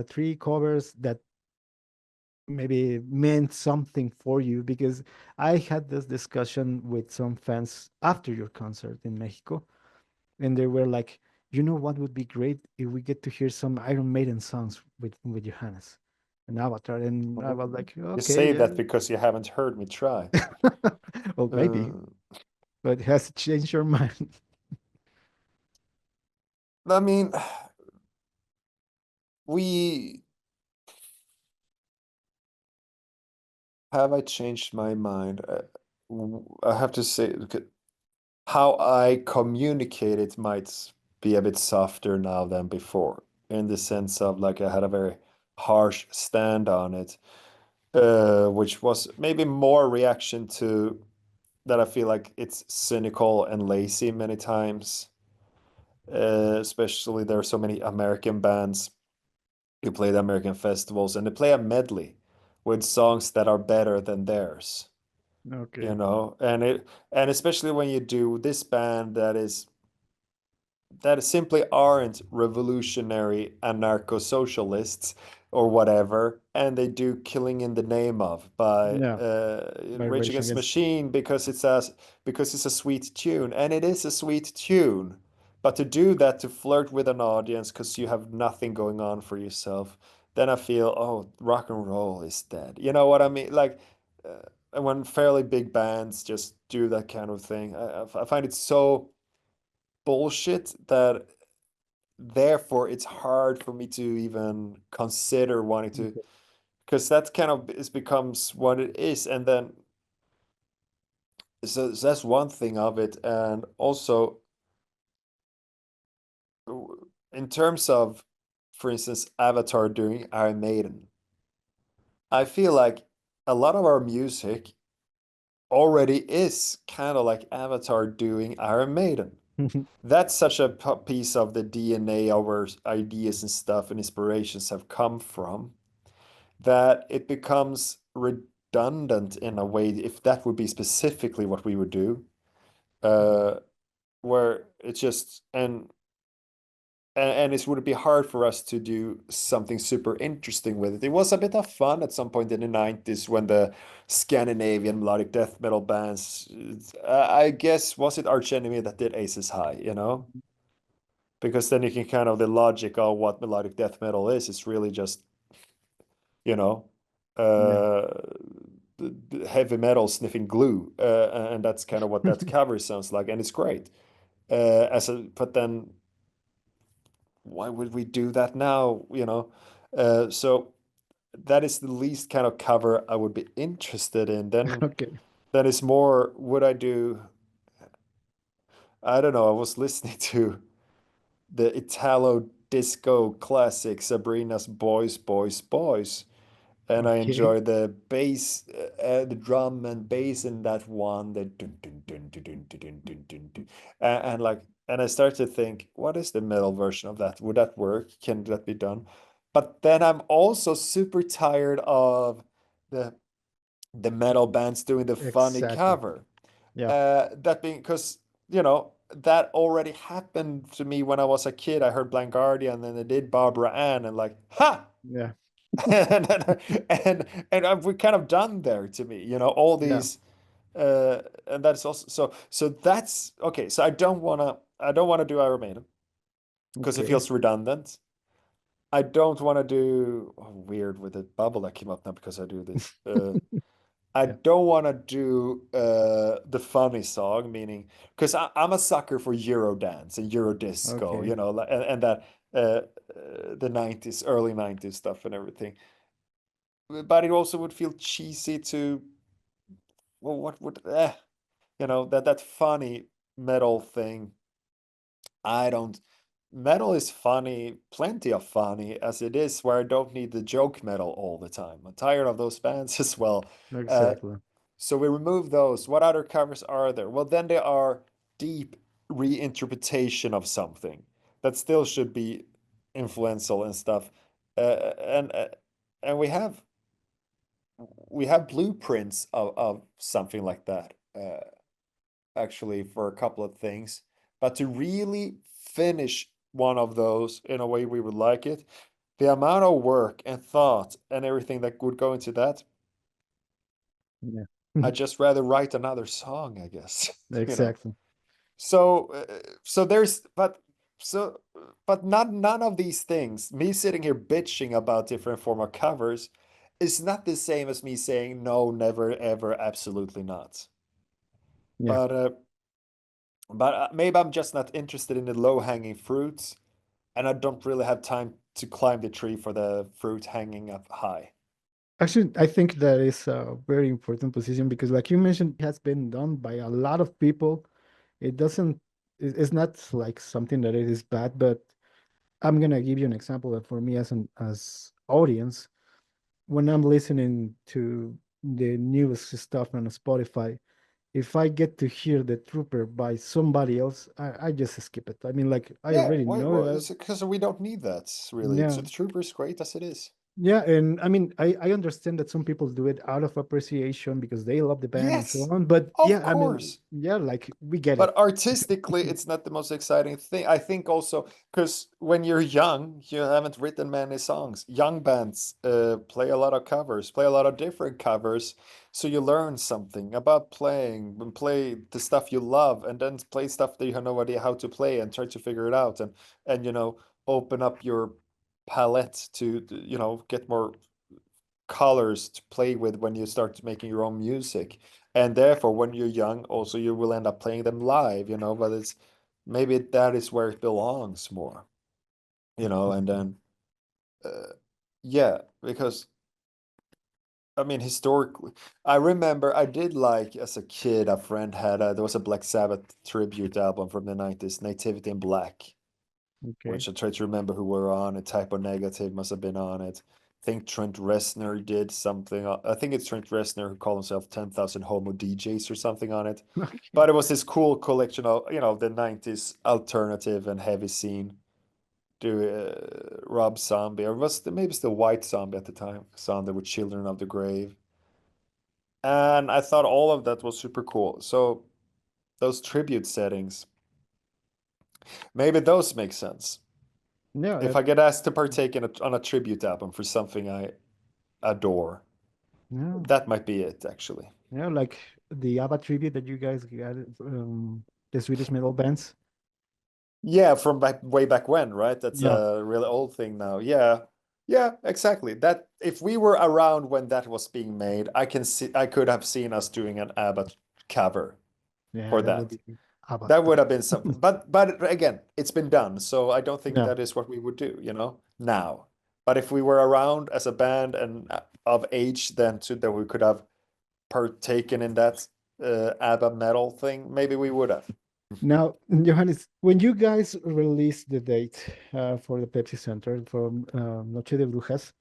three covers that maybe meant something for you? Because I had this discussion with some fans after your concert in Mexico, and they were like, you know what would be great if we get to hear some Iron Maiden songs with Johannes and Avatar. And I was like, You okay, say yeah. that because you haven't heard me try. Well, maybe, Uh, but has it changed your mind? I mean, we have I changed my mind? I have to say, how I communicate it might be a bit softer now than before, in the sense of like I had a very harsh stand on it, which was maybe more reaction to that I feel like it's cynical and lazy many times. Especially there are so many American bands who play the American festivals and they play a medley with songs that are better than theirs, you Okay. know, and especially when you do this band that simply aren't revolutionary anarcho-socialists or whatever, and they do Killing in the Name of by Yeah, by Rage Rage Against the Against. Machine because it's a sweet tune, and it is a sweet tune. But to do that, to flirt with an audience because you have nothing going on for yourself, then I feel, oh, rock and roll is dead. You know what I mean? Like, and when fairly big bands just do that kind of thing, I find it so bullshit that therefore it's hard for me to even consider wanting to, Okay. because that kind of is becomes what it is, and then so that's one thing of it, and also in terms of, for instance, Avatar doing Iron Maiden, I feel like a lot of our music already is kind of like Avatar doing Iron Maiden. That's such a piece of the DNA of where ideas and stuff and inspirations have come from, that it becomes redundant in a way if that would be specifically what we would do, uh where it's just and it would be hard for us to do something super interesting with it. It was a bit of fun at some point in the 90s when the Scandinavian melodic death metal bands, I guess, was it Arch Enemy that did Aces High, you know? Because then you can kind of the logic of what melodic death metal is. It's really just, you know, Yeah. uh, heavy metal sniffing glue, and that's kind of what that cover sounds like, and it's great. But then why would we do that now? You know, so that is the least kind of cover I would be interested in. Okay. Then it's more, would I do? I don't know. I was listening to the Italo disco classic Sabrina's Boys, Boys, Boys. And I Okay. enjoy the bass, the drum and bass in that one, the dun dun dun dun dun dun dun dun dun dun. And like, and I start to think, what is the metal version of that? Would that work? Can that be done? But then I'm also super tired of the the metal bands doing the funny Exactly. cover. Yeah. That being because, you know, that already happened to me when I was a kid. I heard Blind Guardian and then they did Barbara Ann and like, ha! Yeah. and we're kind of done there to me, you know, all Yeah. these and that's also so that's okay. So I don't wanna do Iron Maiden because it Okay. feels redundant. I don't want to do weird with the bubble that came up now because I do this. I Yeah. don't want to do the funny song, meaning because I'm a sucker for Eurodance and Eurodisco, Okay. you know, and that uh, the 90s, early 90s stuff and everything. But it also would feel cheesy to, well, what would you know, that funny metal thing. I don't Metal is funny, plenty of funny as it is, where I don't need the joke metal all the time. I'm tired of those bands as well. Uh, Exactly. so we remove those. What other covers are there? Well, then there are deep reinterpretation of something that still should be influential and stuff. Uh, and uh, and we have blueprints of something like that, actually, for a couple of things. But to really finish one of those in a way we would like it, the amount of work and thought and everything that would go into that, Yeah. I'd just rather write another song, I guess. You know. Exactly. So, so there's, but So, but none of these things, me sitting here bitching about different form of covers, is not the same as me saying no, never, ever, absolutely not. Yeah. But maybe I'm just not interested in the low-hanging fruits, and I don't really have time to climb the tree for the fruit hanging up high. Actually, I think that is a very important position because, like you mentioned, it has been done by a lot of people. It doesn't, it's not like something that it is bad, but I'm gonna give you an example that for me as an as audience, when I'm listening to the newest stuff on Spotify, if I get to hear the Trooper by somebody else, I just skip it. I mean, like I Yeah, already why, know well, that. it's because we don't need that, really. So Yeah, the Trooper's great as it is. yeah, and I mean, I understand that some people do it out of appreciation because they love the band and so Yes, on. But of yeah, I mean, course. yeah, like we get it. But artistically, it's not the most exciting thing. I think also because when you're young, you haven't written many songs. Young bands play a lot of covers, play a lot of different covers. So you learn something about playing and play the stuff you love, and then play stuff that you have no idea how to play and try to figure it out and open up your palette to get more colors to play with when you start making your own music. And therefore, when you're young, also you will end up playing them live, but it's maybe that is where it belongs more, and then uh, yeah, because I mean, historically, I remember I did like as a kid, a friend had there was a Black Sabbath tribute album from the 90s, Nativity in Black, Okay. which I try to remember who were on it. Type O Negative must have been on it. I think Trent Reznor did something. I think it's Trent Reznor who called himself 10,000 Homo DJs or something on it. Okay. But it was this cool collection of, the 90s alternative and heavy scene. Do Rob Zombie, or maybe still White Zombie at the time, Zombie with Children of the Grave. And I thought all of that was super cool. So those tribute settings, maybe those make sense. Yeah, If I get asked to partake on a tribute album for something I adore, yeah, that might be it, actually. yeah, like the ABBA tribute that you guys got, the Swedish metal bands. Yeah, from way back when, right? That's Yeah, a really old thing now. Yeah. Yeah, exactly. That if we were around when that was being made, I could have seen us doing an ABBA cover yeah, for that would that. be ABBA That would style. have been something. But again, it's been done, so I don't think Yeah. that is what we would do, now. But if we were around as a band and of age then we could have partaken in that ABBA metal thing, maybe we would have. Now, Johannes, when you guys released the date for the Pepsi Center for Noche de Brujas,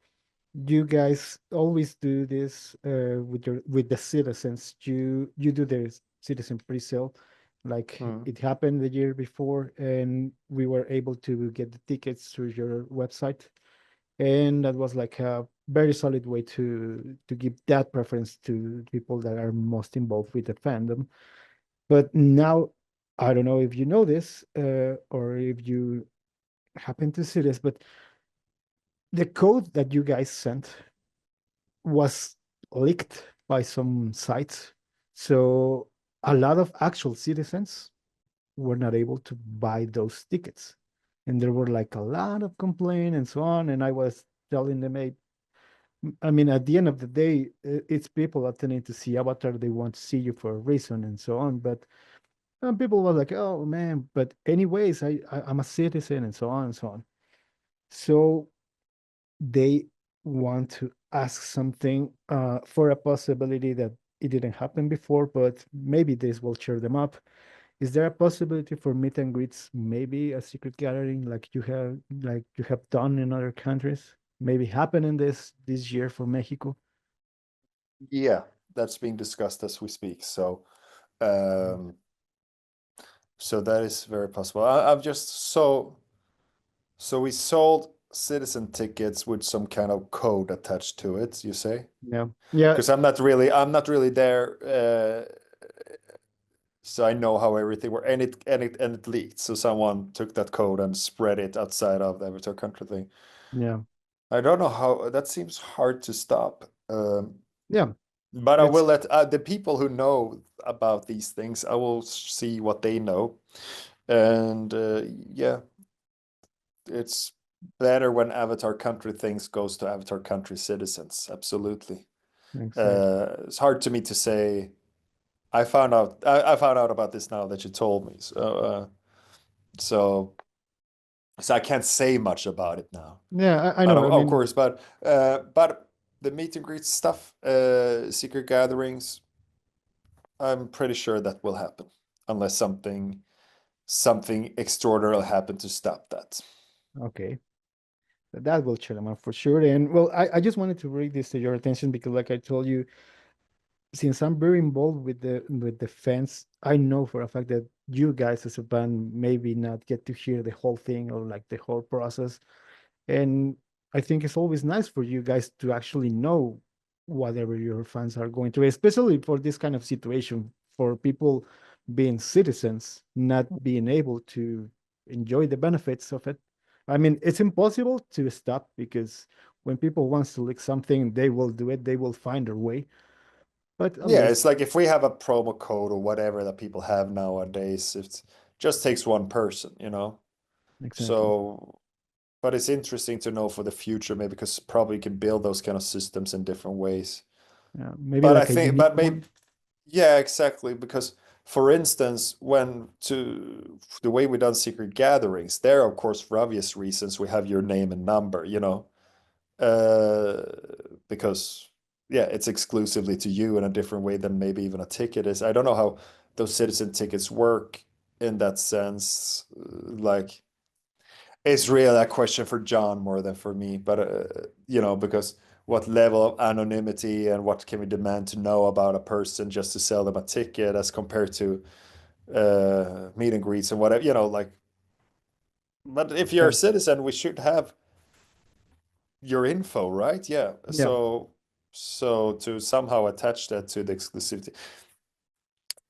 you guys always do this with the citizens. You do the citizen pre-sale, like Hmm. it happened the year before, and we were able to get the tickets through your website, and that was like a very solid way to give that preference to people that are most involved with the fandom. But now, I don't know if you know this or if you happen to see this, but the code that you guys sent was leaked by some sites. So a lot of actual citizens were not able to buy those tickets. And there were like a lot of complaint and so on. And I was telling them, hey, I mean, at the end of the day, it's people attending to see Avatar. They want to see you for a reason and so on. But people were like, oh man, but anyways, I'm a citizen and so on and so on. So they want to ask something for a possibility that it didn't happen before, but maybe this will cheer them up. Is there a possibility for meet and greets, maybe a secret gathering like you have done in other countries? Maybe happen in this year for Mexico? Yeah, that's being discussed as we speak. Um, so that is very possible. I've just so we sold citizen tickets with some kind of code attached to it, you say? Yeah. Yeah. Because I'm not really there, so I know how everything works, and it leaked. So someone took that code and spread it outside of the Avatar country thing. Yeah. I don't know how that seems hard to stop. Yeah. But I will It's let the people who know about these things, I will see what they know. And yeah, it's better when Avatar country things goes to Avatar country citizens. Absolutely. Exactly. It's hard to me to say. I found out about this now that you told me. So I can't say much about it now. Yeah, I But know. I of mean, course, but the meet and greet stuff, secret gatherings, I'm pretty sure that will happen unless something extraordinary happened to stop that. okay. That will cheer them up for sure. And well, I just wanted to bring this to your attention because, like I told you, since I'm very involved with the fans, I know for a fact that you guys as a band maybe not get to hear the whole thing or like the whole process. And I think it's always nice for you guys to actually know whatever your fans are going through, especially for this kind of situation, for people being citizens, not being able to enjoy the benefits of it. I mean, it's impossible to stop because when people wants to lick something, they will do it. They will find their way. But at Yeah, least, it's like if we have a promo code or whatever that people have nowadays, it just takes one person, you know? exactly. So, but it's interesting to know for the future, maybe because probably you can build those kind of systems in different ways. Maybe But I like a think, unique but maybe, one. yeah, exactly. Because, for instance, when to the way we done secret gatherings, there, of course, for obvious reasons, we have your name and number, you know, uh, because yeah, it's exclusively to you in a different way than maybe even a ticket is. I don't know how those citizen tickets work in that sense. Like, it's really a question for John more than for me, but you know, because what level of anonymity and what can we demand to know about a person just to sell them a ticket as compared to meet and greets and whatever, you know, like, but if you're Yeah, a citizen, we should have your info, right? Yeah. yeah. So to somehow attach that to the exclusivity,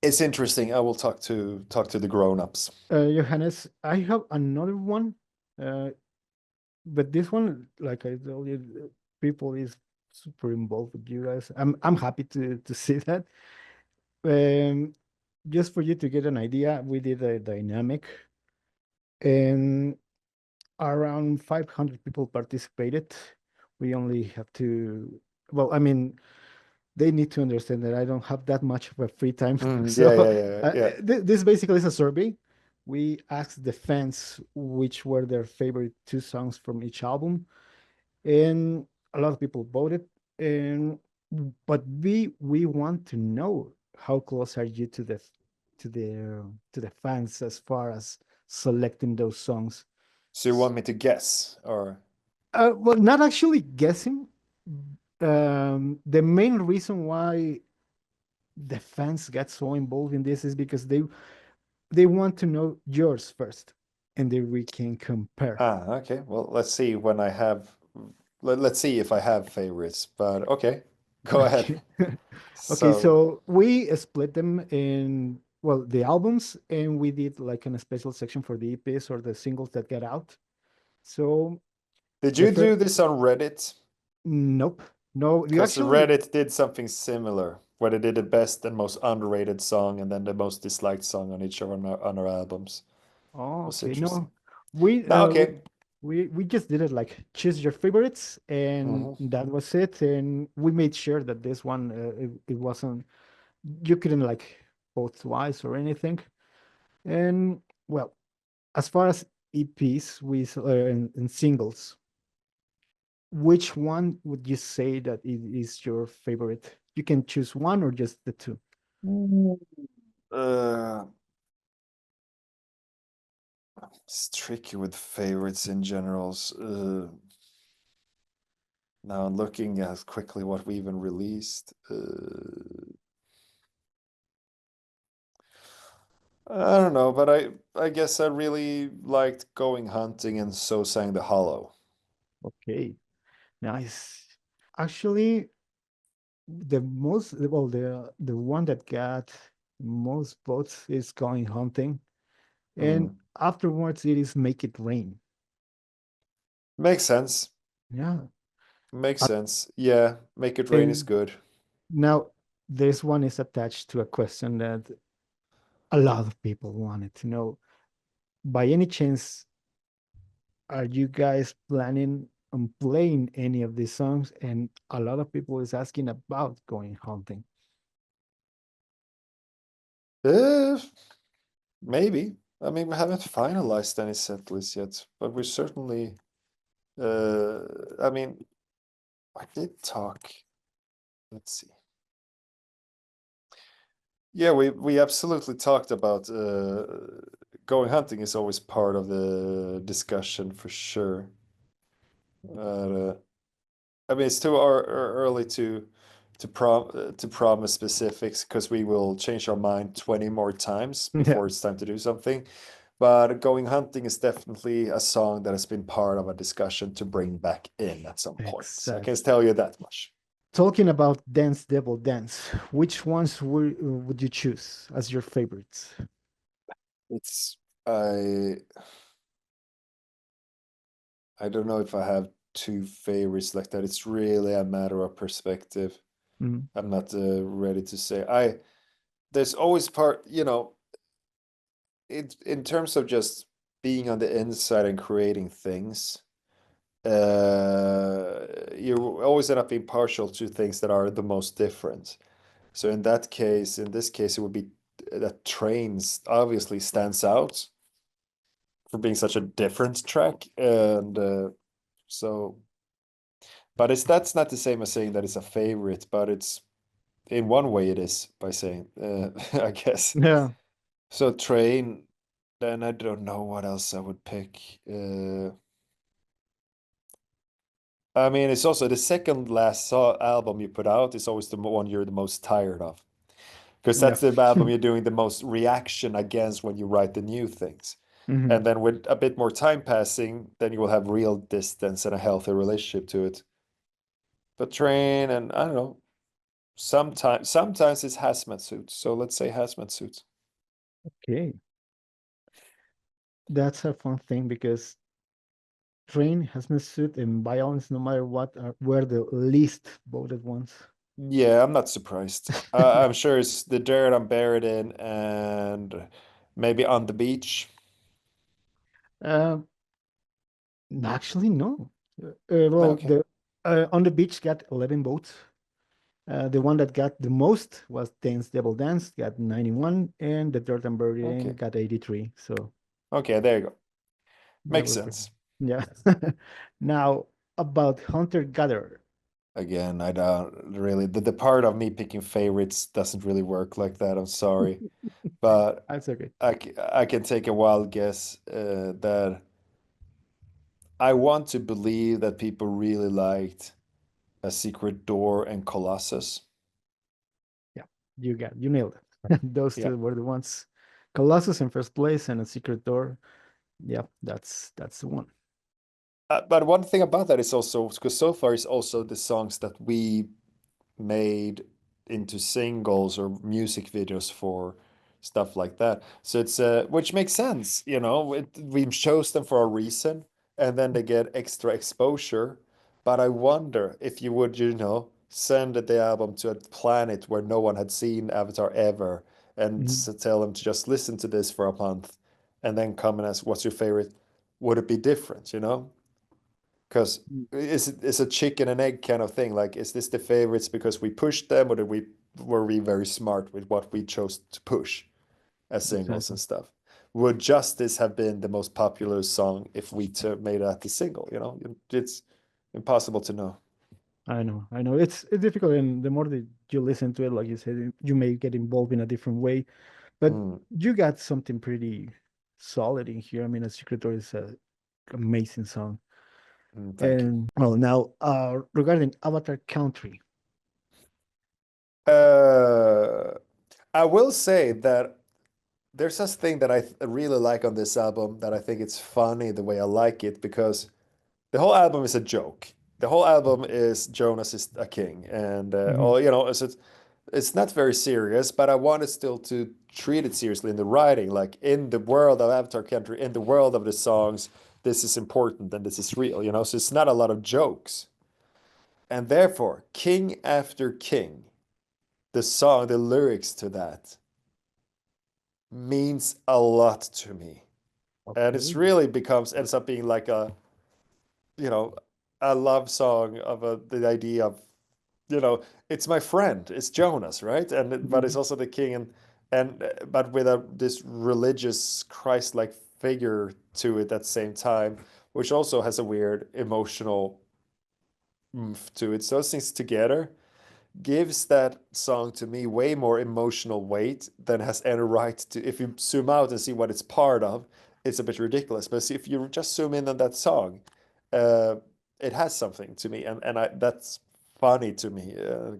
it's interesting. I will talk to the grown-ups. Johannes, I have another one. Uh, but this one, like I told you, people is super involved with you guys. I'm happy to see that. Um, just for you to get an idea, we did a dynamic, and around 500 people participated. We only have to, well, I mean, they need to understand that I don't have that much of a free time. So Yeah, yeah, yeah, yeah. this basically is a survey. We asked the fans which were their favorite two songs from each album, and a lot of people voted. And but we want to know how close are you to the to the fans as far as selecting those songs. So you want me to guess, or Well, not actually guessing. The main reason why the fans get so involved in this is because they want to know yours first, and then we can compare. okay. Well, let's see when I have. Let's see if I have favorites. But okay, go ahead. Okay. Okay, So, so we split them in, well, the albums, and we did like a special section for the EPs or the singles that get out. So did the you first, do this on Reddit? nope, no, you Because actually, Reddit did something similar, where they did the best and most underrated song, and then the most disliked song on each of our albums. oh, Was okay, interesting. no, we No, uh we okay. we just did it like choose your favorites, and Hmm. that was it. And we made sure that this one it wasn't, you couldn't like vote twice or anything. And well, as far as EPs and singles, which one would you say that it is your favorite? You can choose one or just the two. Uh, it's tricky with favorites in generals. Now I'm looking at quickly what we even released. I don't know, but I guess I really liked Going Hunting and So Sang the Hollow. Okay, nice. Actually, the most, well, the one that got most votes is Going Hunting, and Mm. afterwards it is Make It Rain. Makes sense. Yeah. Makes Uh, sense. Yeah, Make It Rain is and good. now this one is attached to a question that a lot of people wanted to know. By any chance, are you guys planning on playing any of these songs? And a lot of people is asking about going hunting. Uh, maybe. I mean, we haven't finalized any set list yet, but we certainly. I mean, I did talk. Let's see. Yeah, we absolutely talked about going hunting is always part of the discussion for sure. I mean, it's too early to promise specifics because we will change our mind 20 more times Yeah, before it's time to do something. But going hunting is definitely a song that has been part of a discussion to bring back in at some point. I can exactly. tell you that much. Talking about Dance Devil Dance, which ones would you choose as your favorites? It's I don't know if I have two favorites like that. It's really a matter of perspective. Mhm. I'm not ready to say. There's always part, in terms of just being on the inside and creating things, you always end up being partial to things that are the most different. So in this case, it would be that Trains obviously stands out for being such a different track, and so. But that's not the same as saying that it's a favorite, but it's in one way it is by saying, I guess. Yeah, So Train, then I don't know what else I would pick. I mean, it's also the second last album you put out is always the one you're the most tired of. Because yeah. that's the album you're doing the most reaction against when you write the new things. Mhm. And then with a bit more time passing, then you will have real distance and a healthy relationship to it. But Train and I don't know, sometimes it's hazmat suits. So let's say hazmat suits. Okay, that's a fun thing because Train, Hazmat Suit, and Violence, no matter what, were the least voted ones. Yeah, I'm not surprised. I'm sure it's the dirt I'm buried in and maybe on the beach. Uh, Actually, no. Well, Okay. the On the Beach got 11 votes. The one that got the most was Dance Devil Dance, got 91, and The Dirt I'm Buried In Okay. got 83. So Okay, there you go. yeah, Makes we're pretty. sense. Yeah. Now about Hunter Gatherer. Again, I don't really the part of me picking favorites doesn't really work like that. I'm sorry. But That's okay. I can take a wild guess that I want to believe that people really liked A Secret Door and Colossus. Yeah, you nailed it. Those Yeah. two were the ones. Colossus in first place and A Secret Door. Yeah, that's the one. But one thing about that is also because so far it's also the songs that we made into singles or music videos for stuff like that. So it's which makes sense, we chose them for a reason and then they get extra exposure. But I wonder if you would, send the album to a planet where no one had seen Avatar ever and Mhm. tell them to just listen to this for a month and then come and ask what's your favorite, would it be different, because Mm. it's a chicken and egg kind of thing. Like, is this the favorites because we pushed them, or were we very smart with what we chose to push as singles Exactly. and stuff? Would Justice have been the most popular song if we made that the single? It's impossible to know. I know. It's difficult, and the more that you listen to it, like you said, you may get involved in a different way. But Mm, you got something pretty solid in here. I mean, A Secret Door is a amazing song. thank you. And well, now regarding Avatar Country. Uh, I will say that there's this thing that I really like on this album that I think it's funny the way I like it because the whole album is a joke. The whole album is Jonas is a king, and Mhm. it's not very serious, but I wanted still to treat it seriously in the writing, like in the world of Avatar Country, in the world of the songs. This is important and this is real. So it's not a lot of jokes, and therefore, King After King, the song, the lyrics to that means a lot to me and it's Okay. really ends up being like a, you know, a love song of the idea of, it's my friend, it's Jonas, right? But it's Mhm. also the king, but with this religious Christ-like figure to it at the same time, which also has a weird emotional oomph to it. So those things together gives that song to me way more emotional weight than has any right to. If you zoom out and see what it's part of, it's a bit ridiculous. But if you just zoom in on that song, uh, it has something to me, and that's funny to me,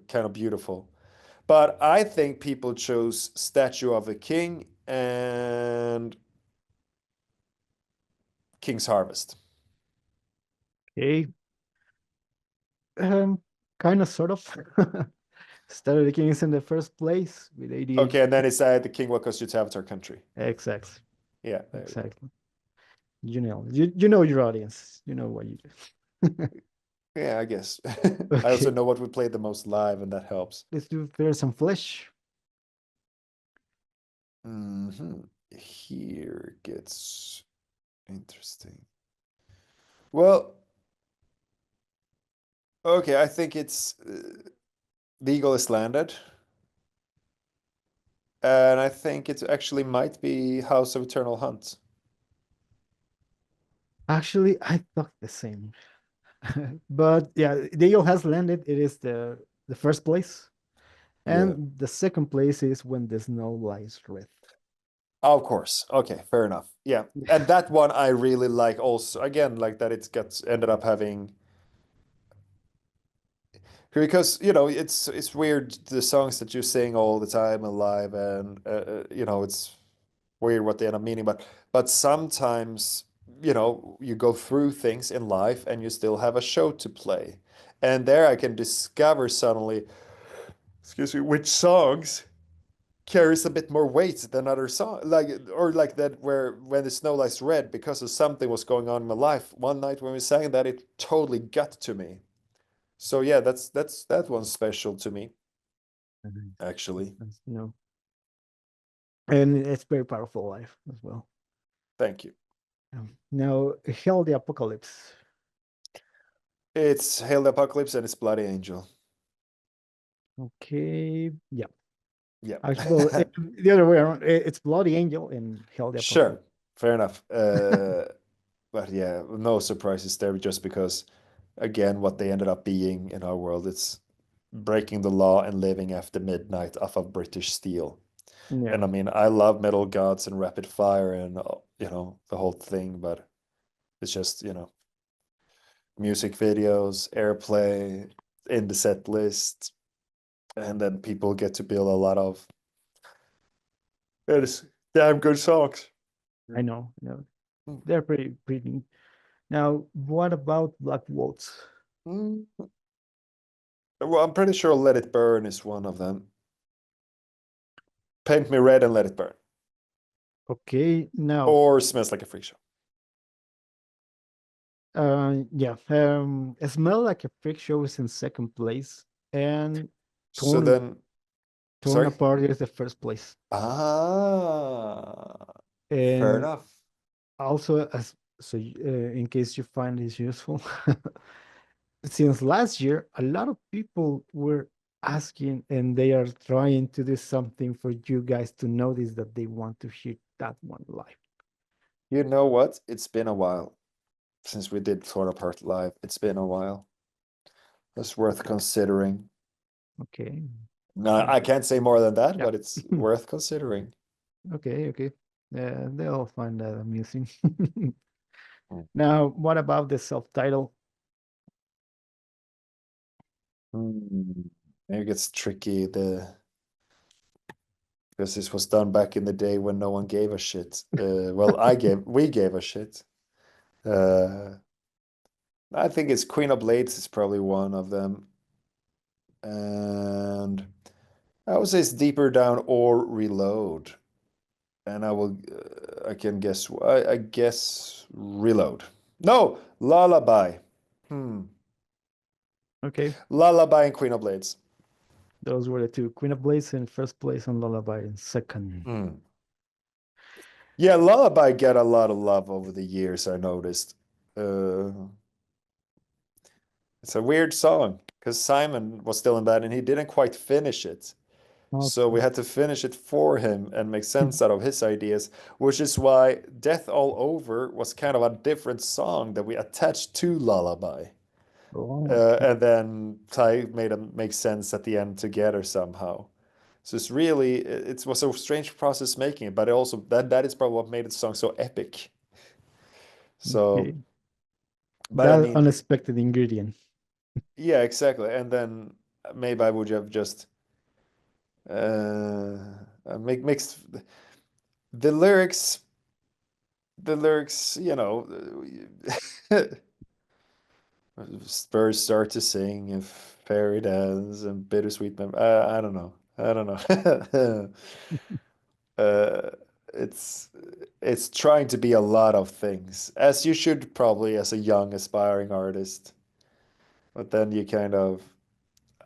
kind of beautiful. But I think people chose Statue of a King and King's Harvest. Okay. Kind of, sort of. Started the Kings in the first place with 88. Okay, and then it's The King What Goes to Avatar Country. Exactly. Yeah, there you go. Exactly. You know your audience. You know what you do. Yeah, I guess. I also Okay. know what we played the most live, and that helps. Let's do Fear Some Flesh. Here it gets interesting. Well, okay, I think it's The Eagle is Landed. And I think it actually might be House of Eternal Hunt. Actually, I thought the same. But yeah, the Eagle has landed. It is the first place. Yeah. And the second place is When the Snow Lies Red. Of course. Okay, fair enough. Yeah. And that one I really like also. Again, like that it gets ended up having, because it's weird, the songs that you sing all the time and live, and it's weird what they end up meaning, but sometimes you go through things in life and you still have a show to play, and there I can discover suddenly, excuse me, which songs carries a bit more weight than other songs, like that, where When the Snow Lies Red, because of something was going on in my life one night when we sang that, it totally got to me. So yeah, that one's special to me, actually. No. And it's very powerful life as well. Thank you. Now, Hell the Apocalypse. It's Hail the Apocalypse and it's Bloody Angel. Okay. Yeah. Yeah. Well, the other way around. It's Bloody Angel and Hell the Sure, Apocalypse. fair enough. But yeah, no surprises there, just because, again, what they ended up being in our world, it's breaking the law and living after midnight off of British steel. Yeah. And I mean, I love Metal Gods and Rapid Fire and, the whole thing, but it's just, music videos, airplay, in the set list, and then people get to build a lot of, it's damn good songs. I know. No, Mm. they're pretty neat. Now, what about Black Waltz? Mm. Well, I'm pretty sure Let It Burn is one of them. Paint Me Red and Let It Burn. Okay. Now, Or Smells Like a Freak Show. yeah. Smell Like a Freak Show is in second place, and So Torn then, Torn sorry? Apart is the first place. Ah, fair And enough. also, in case you find this useful, since last year, a lot of people were asking, and they are trying to do something for you guys to notice that they want to hear that one live. You know what? It's been a while since we did Torn Apart live. It's been a while. That's worth considering. Okay. No, I can't say more than that, Yeah. but it's worth considering. Okay. Okay. They'll find that amusing. Mm. Now, what about the self-title? Maybe it gets tricky, because this was done back in the day when no one gave a shit. Well, we gave a shit. I think it's Queen of Blades is probably one of them. And I would say it's Deeper Down or Reload. And I can guess, I guess Reload. No, Lullaby. Okay. Lullaby and Queen of Blades. Those were the two. Queen of Blades in first place and Lullaby in second. Yeah, Lullaby get a lot of love over the years, I noticed. Uh, it's a weird song because Simon was still in that and he didn't quite finish it. So we Okay. had to finish it for him and make sense out of his ideas, which is why Death All Over was kind of a different song that we attached to Lullaby. Oh, okay. And then Ty made them make sense at the end together somehow. So it's really, it was a strange process making it, but it also that is probably what made the song so epic. So, Okay. but I That mean, unexpected ingredient. yeah, exactly. And then maybe I would have just uh make mixed the lyrics, Spurs start to sing if fairy dance and bittersweet mem I don't know. I don't know. Uh, it's it's trying to be a lot of things, as you should probably as a young aspiring artist. But then you kind of,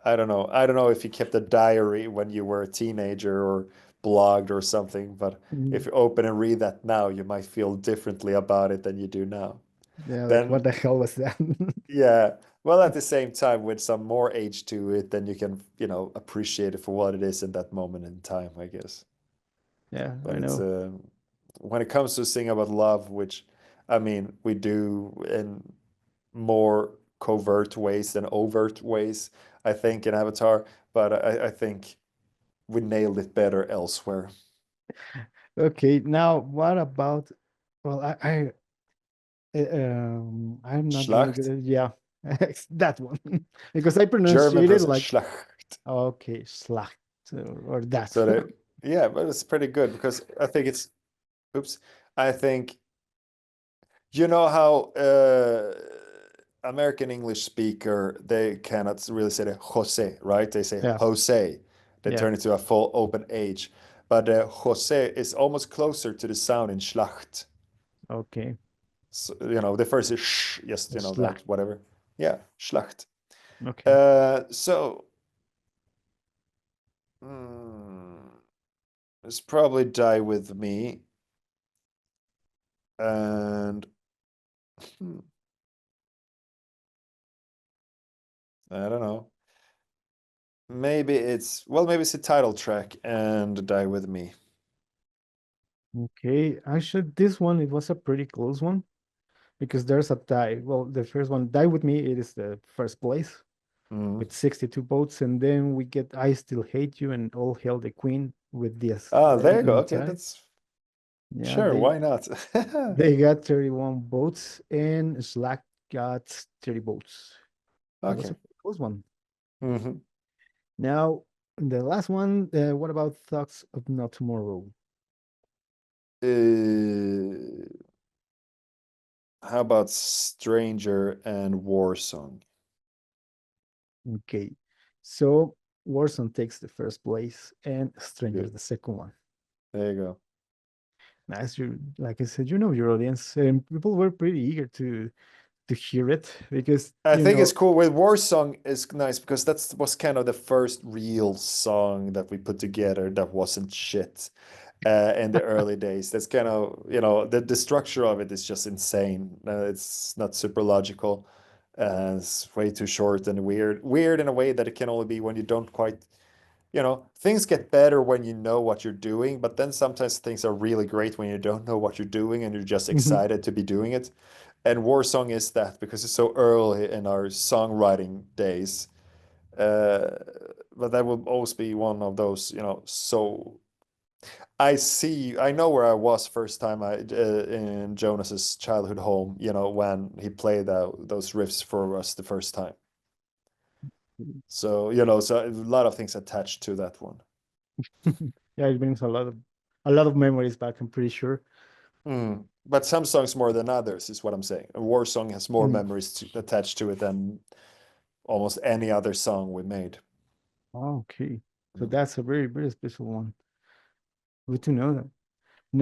I don't know. I don't know if you kept a diary when you were a teenager or blogged or something, but if Mm, you open and read that now, you might feel differently about it than you do now. yeah, like what Then, the hell was that? yeah, well, at the same time, with some more age to it, then you can, appreciate it for what it is in that moment in time, I guess. Yeah, But I it's know. when it comes to singing about love, which I mean, we do in more covert ways than overt ways, I think, in Avatar, but I think we nailed it better elsewhere. Okay, now what about, well, I'm not really good Schlacht, at, yeah, that one. Because I German pronunciate it person, like, Schlacht. okay, Schlacht, or that. So that, yeah, but it's pretty good because I think it's, oops, I think, you know how American English speaker, they cannot really say the Jose, right? They say Yeah, Jose. They yeah, turn it to a full open H. But Jose is almost closer to the sound in Schlacht. okay, So, the first is sh, just, Schlacht, that, whatever. Yeah, Schlacht. okay, So, mm, it's probably Die With Me. And hmm, I don't know. Maybe it's the title track and Die With Me. okay. Actually, this one, it was a pretty close one because there's a tie. Well, the first one, Die With Me, it is the first place Mm. with 62 votes, and then we get I Still Hate You and All Hail the Queen with this Ah, there you go. evenly Okay, tie. that's Yeah, sure. they Why not? they got 31 votes and Slack got 30 votes. It was Okay. a close one. Hmm. Now, the last one, what about Thoughts of Not Tomorrow? Uh, how about Stranger and War Song? Okay, so Warzone takes the first place and Strangers Good. the second one. There you go. Nice, you like I said, you know your audience, and people were pretty eager to hear it because I think it's cool with War Song is nice because that was kind of the first real song that we put together that wasn't shit in the early days. That's kind of, the structure of it is just insane. It's not super logical. It's way too short and weird. Weird in a way that it can only be when you don't quite, things get better when you know what you're doing, but then sometimes things are really great when you don't know what you're doing and you're just Mhm. excited to be doing it. And War Song is that because it's so early in our songwriting days. Uh, but that will always be one of those, so I know where I was first time in Jonas's childhood home, when he played those riffs for us the first time. So, so a lot of things attached to that one. Yeah, it brings a lot of memories back, I'm pretty sure. But some songs more than others is what I'm saying. A War Song has more Mm. memories attached to it than almost any other song we made. Okay, so Mm. that's a very, very special one. Good to know that.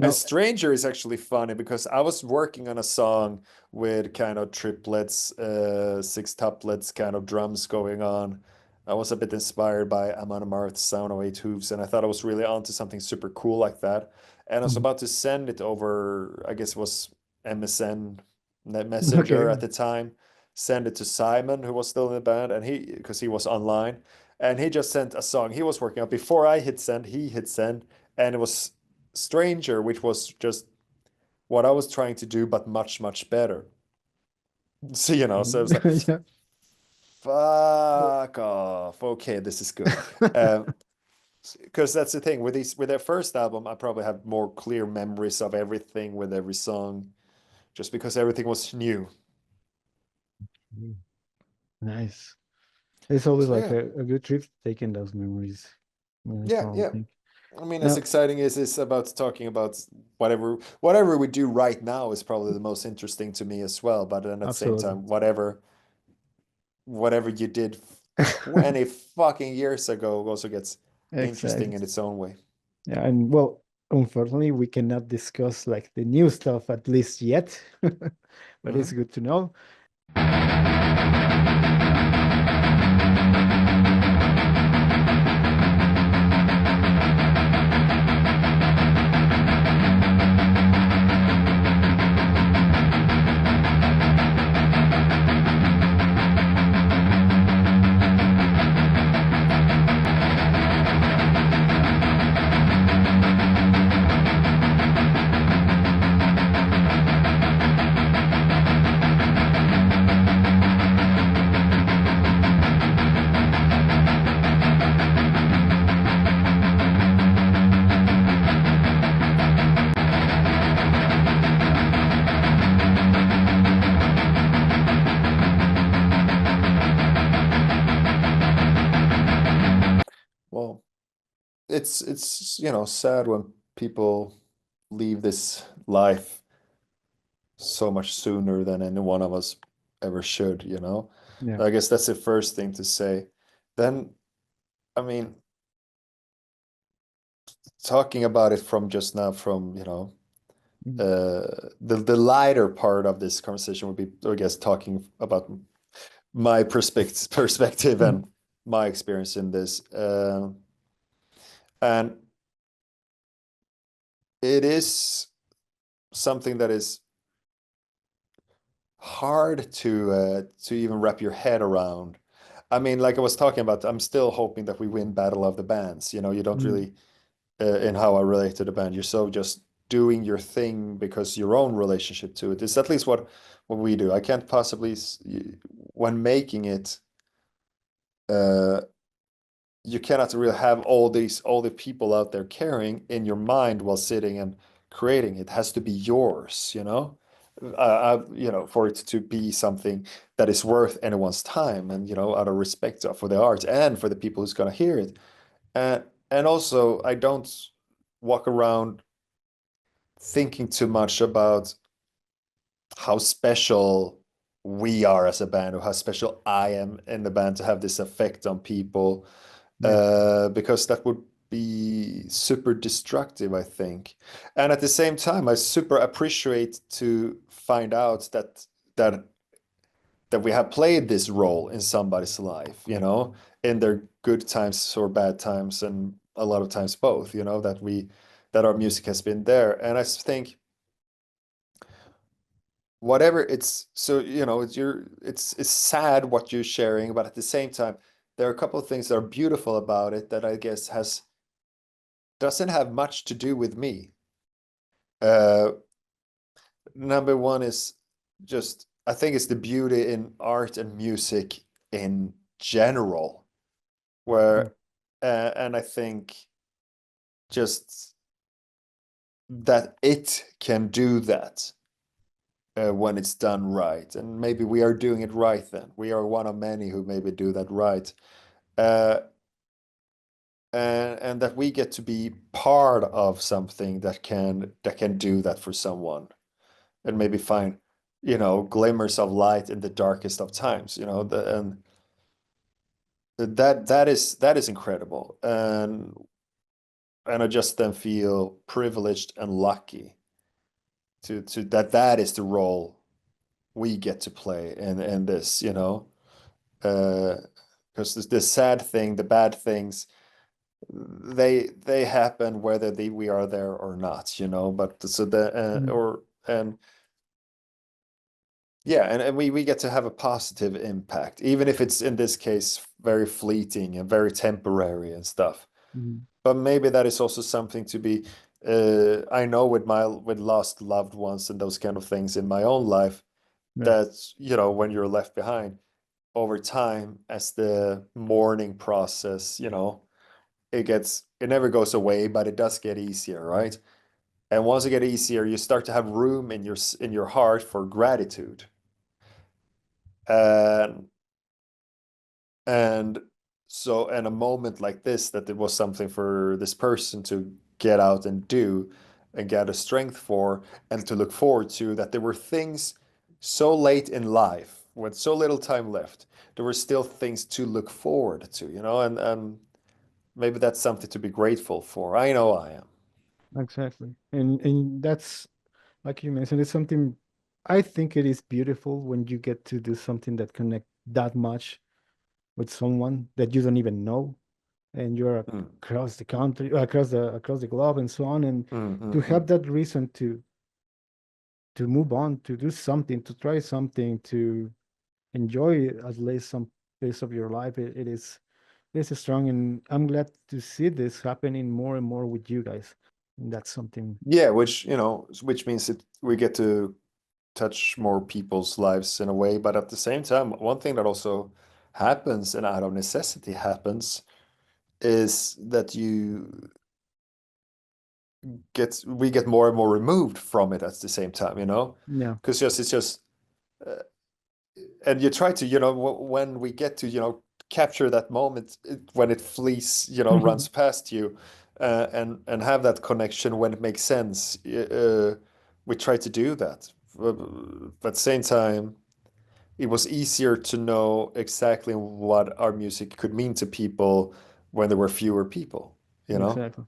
And Now, Stranger is actually funny because I was working on a song with kind of triplets, sextuplets, kind of drums going on. I was a bit inspired by Amon Amarth's Sound of Eight Hooves, and I thought I was really onto something super cool like that. and I was Mhm. about to send it over, I guess it was MSN, Messenger Okay. at the time, send it to Simon, who was still in the band, and because he was online, and he just sent a song he was working on. Before I hit send, he hit send, and it was Stranger, which was just what I was trying to do, but much, much better. So, so it was like, Yeah. fuck off. Okay, this is good. Because that's the thing with their first album, I probably have more clear memories of everything with every song, just because everything was new. Nice. It's always So like yeah, a good trip taking those memories. That's yeah, all I yeah. think. I mean, as Now, exciting as it's about talking about whatever we do right now is probably the most interesting to me as well. But then at the same absolutely. time, whatever you did 20 fucking years ago also gets interesting Exactly. in its own way. Yeah, and well, unfortunately, we cannot discuss like the new stuff at least yet, but it's Mhm. good to know. Well, it's sad when people leave this life so much sooner than any one of us ever should. Yeah. I guess that's the first thing to say. Then, I mean, talking about it from just now, from Mm. the lighter part of this conversation would be, I guess, talking about my perspective Mhm. and my experience in this. And it is something that is hard to even wrap your head around. I mean, like I was talking about, I'm still hoping that we win Battle of the Bands. You don't Mm. really, in how I relate to the band, you're so just doing your thing because your own relationship to it is at least what we do. I can't possibly, when making it, uh, you cannot really have all the people out there caring in your mind while sitting and creating. It has to be yours. For it to be something that is worth anyone's time, and out of respect for the art and for the people who's going to hear it. And also, I don't walk around thinking too much about how special we are as a band, or how special I am in the band to have this effect on people, Yeah. because that would be super destructive, I think. And at the same time, I super appreciate to find out that that we have played this role in somebody's life, in their good times or bad times, and a lot of times both, that our music has been there. And I think whatever it's so it's sad what you're sharing, but at the same time, there are a couple of things that are beautiful about it that I guess has doesn't have much to do with me. Uh, Number one is just, I think it's the beauty in art and music in general, Mm. where and I think just that it can do that when it's done right. And maybe we are doing it right then. We are one of many who maybe do that right. Uh, and that we get to be part of something that can do that for someone, and maybe find glimmers of light in the darkest of times, and that is incredible. And I just then feel privileged and lucky to that is the role we get to play in this, because the sad thing, the bad things, they happen whether we are there or not, you know. But so the or and yeah, and we get to have a positive impact, even if it's in this case very fleeting and very temporary and stuff. Mhm. But maybe that is also something to be I know with lost loved ones and those kind of things in my own life, Yeah, that you know, when you're left behind over time as the mourning process, you know, it never goes away, but it does get easier, right? And once it gets easier, you start to have room in your heart for gratitude. And and so, and a moment like this, that it was something for this person to get out and do and gather strength for and to look forward to, that there were things so late in life with so little time left, there were still things to look forward to, you know, and maybe that's something to be grateful for. I know I am. exactly. And that's like you mentioned, it's something I think it is beautiful when you get to do something that connect that much with someone that you don't even know, and you're Mm, across the country, across the globe, and so on, and mm, to mm, have mm. that reason to move on, to do something, to try something, to enjoy at least some piece of your life, it is strong, and I'm glad to see this happening more and more with you guys. And that's something. Yeah, which, you know, which means we get to touch more people's lives in a way, but at the same time, one thing that also happens and out of necessity happens is that we get more and more removed from it at the same time, you know, Yeah, because just it's just uh, and you try to, you know, when we get to, you know, capture that moment when it flees, you know, runs past you, and have that connection when it makes sense. We try to do that, but at the same time, it was easier to know exactly what our music could mean to people when there were fewer people, you know. exactly.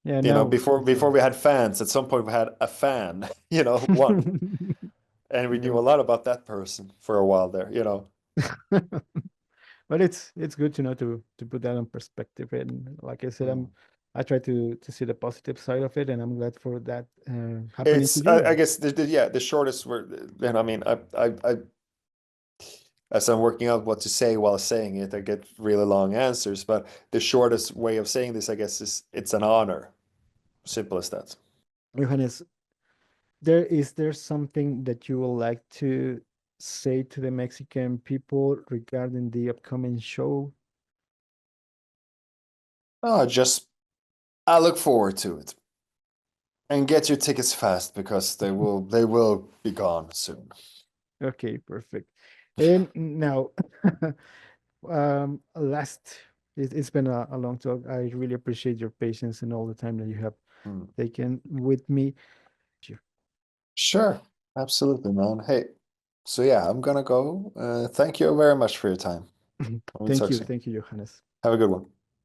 Yeah, You know, now it's before we had fans, at some point we had a fan, you know, one, and we knew yeah. a lot about that person for a while there, you know. But it's good to know to put that in perspective. And like I said, Mm. I try to see the positive side of it, and I'm glad for that happening to It's you I guys. guess yeah, the shortest word, and I mean I as I'm working out what to say while saying it, I get really long answers, but the shortest way of saying this, I guess, is it's an honor. Simple as that. Johannes, there something that you would like to say to the Mexican people regarding the upcoming show? Oh, just I look forward to it. And get your tickets fast because they will be gone soon. Okay, perfect. And now, last, it's been a long talk. I really appreciate your patience and all the time that you have Hmm. taken with me. Sure, absolutely, man. Hey, so yeah, I'm gonna go. Thank you very much for your time. We'll talk soon. Thank you, Johannes. Have a good one.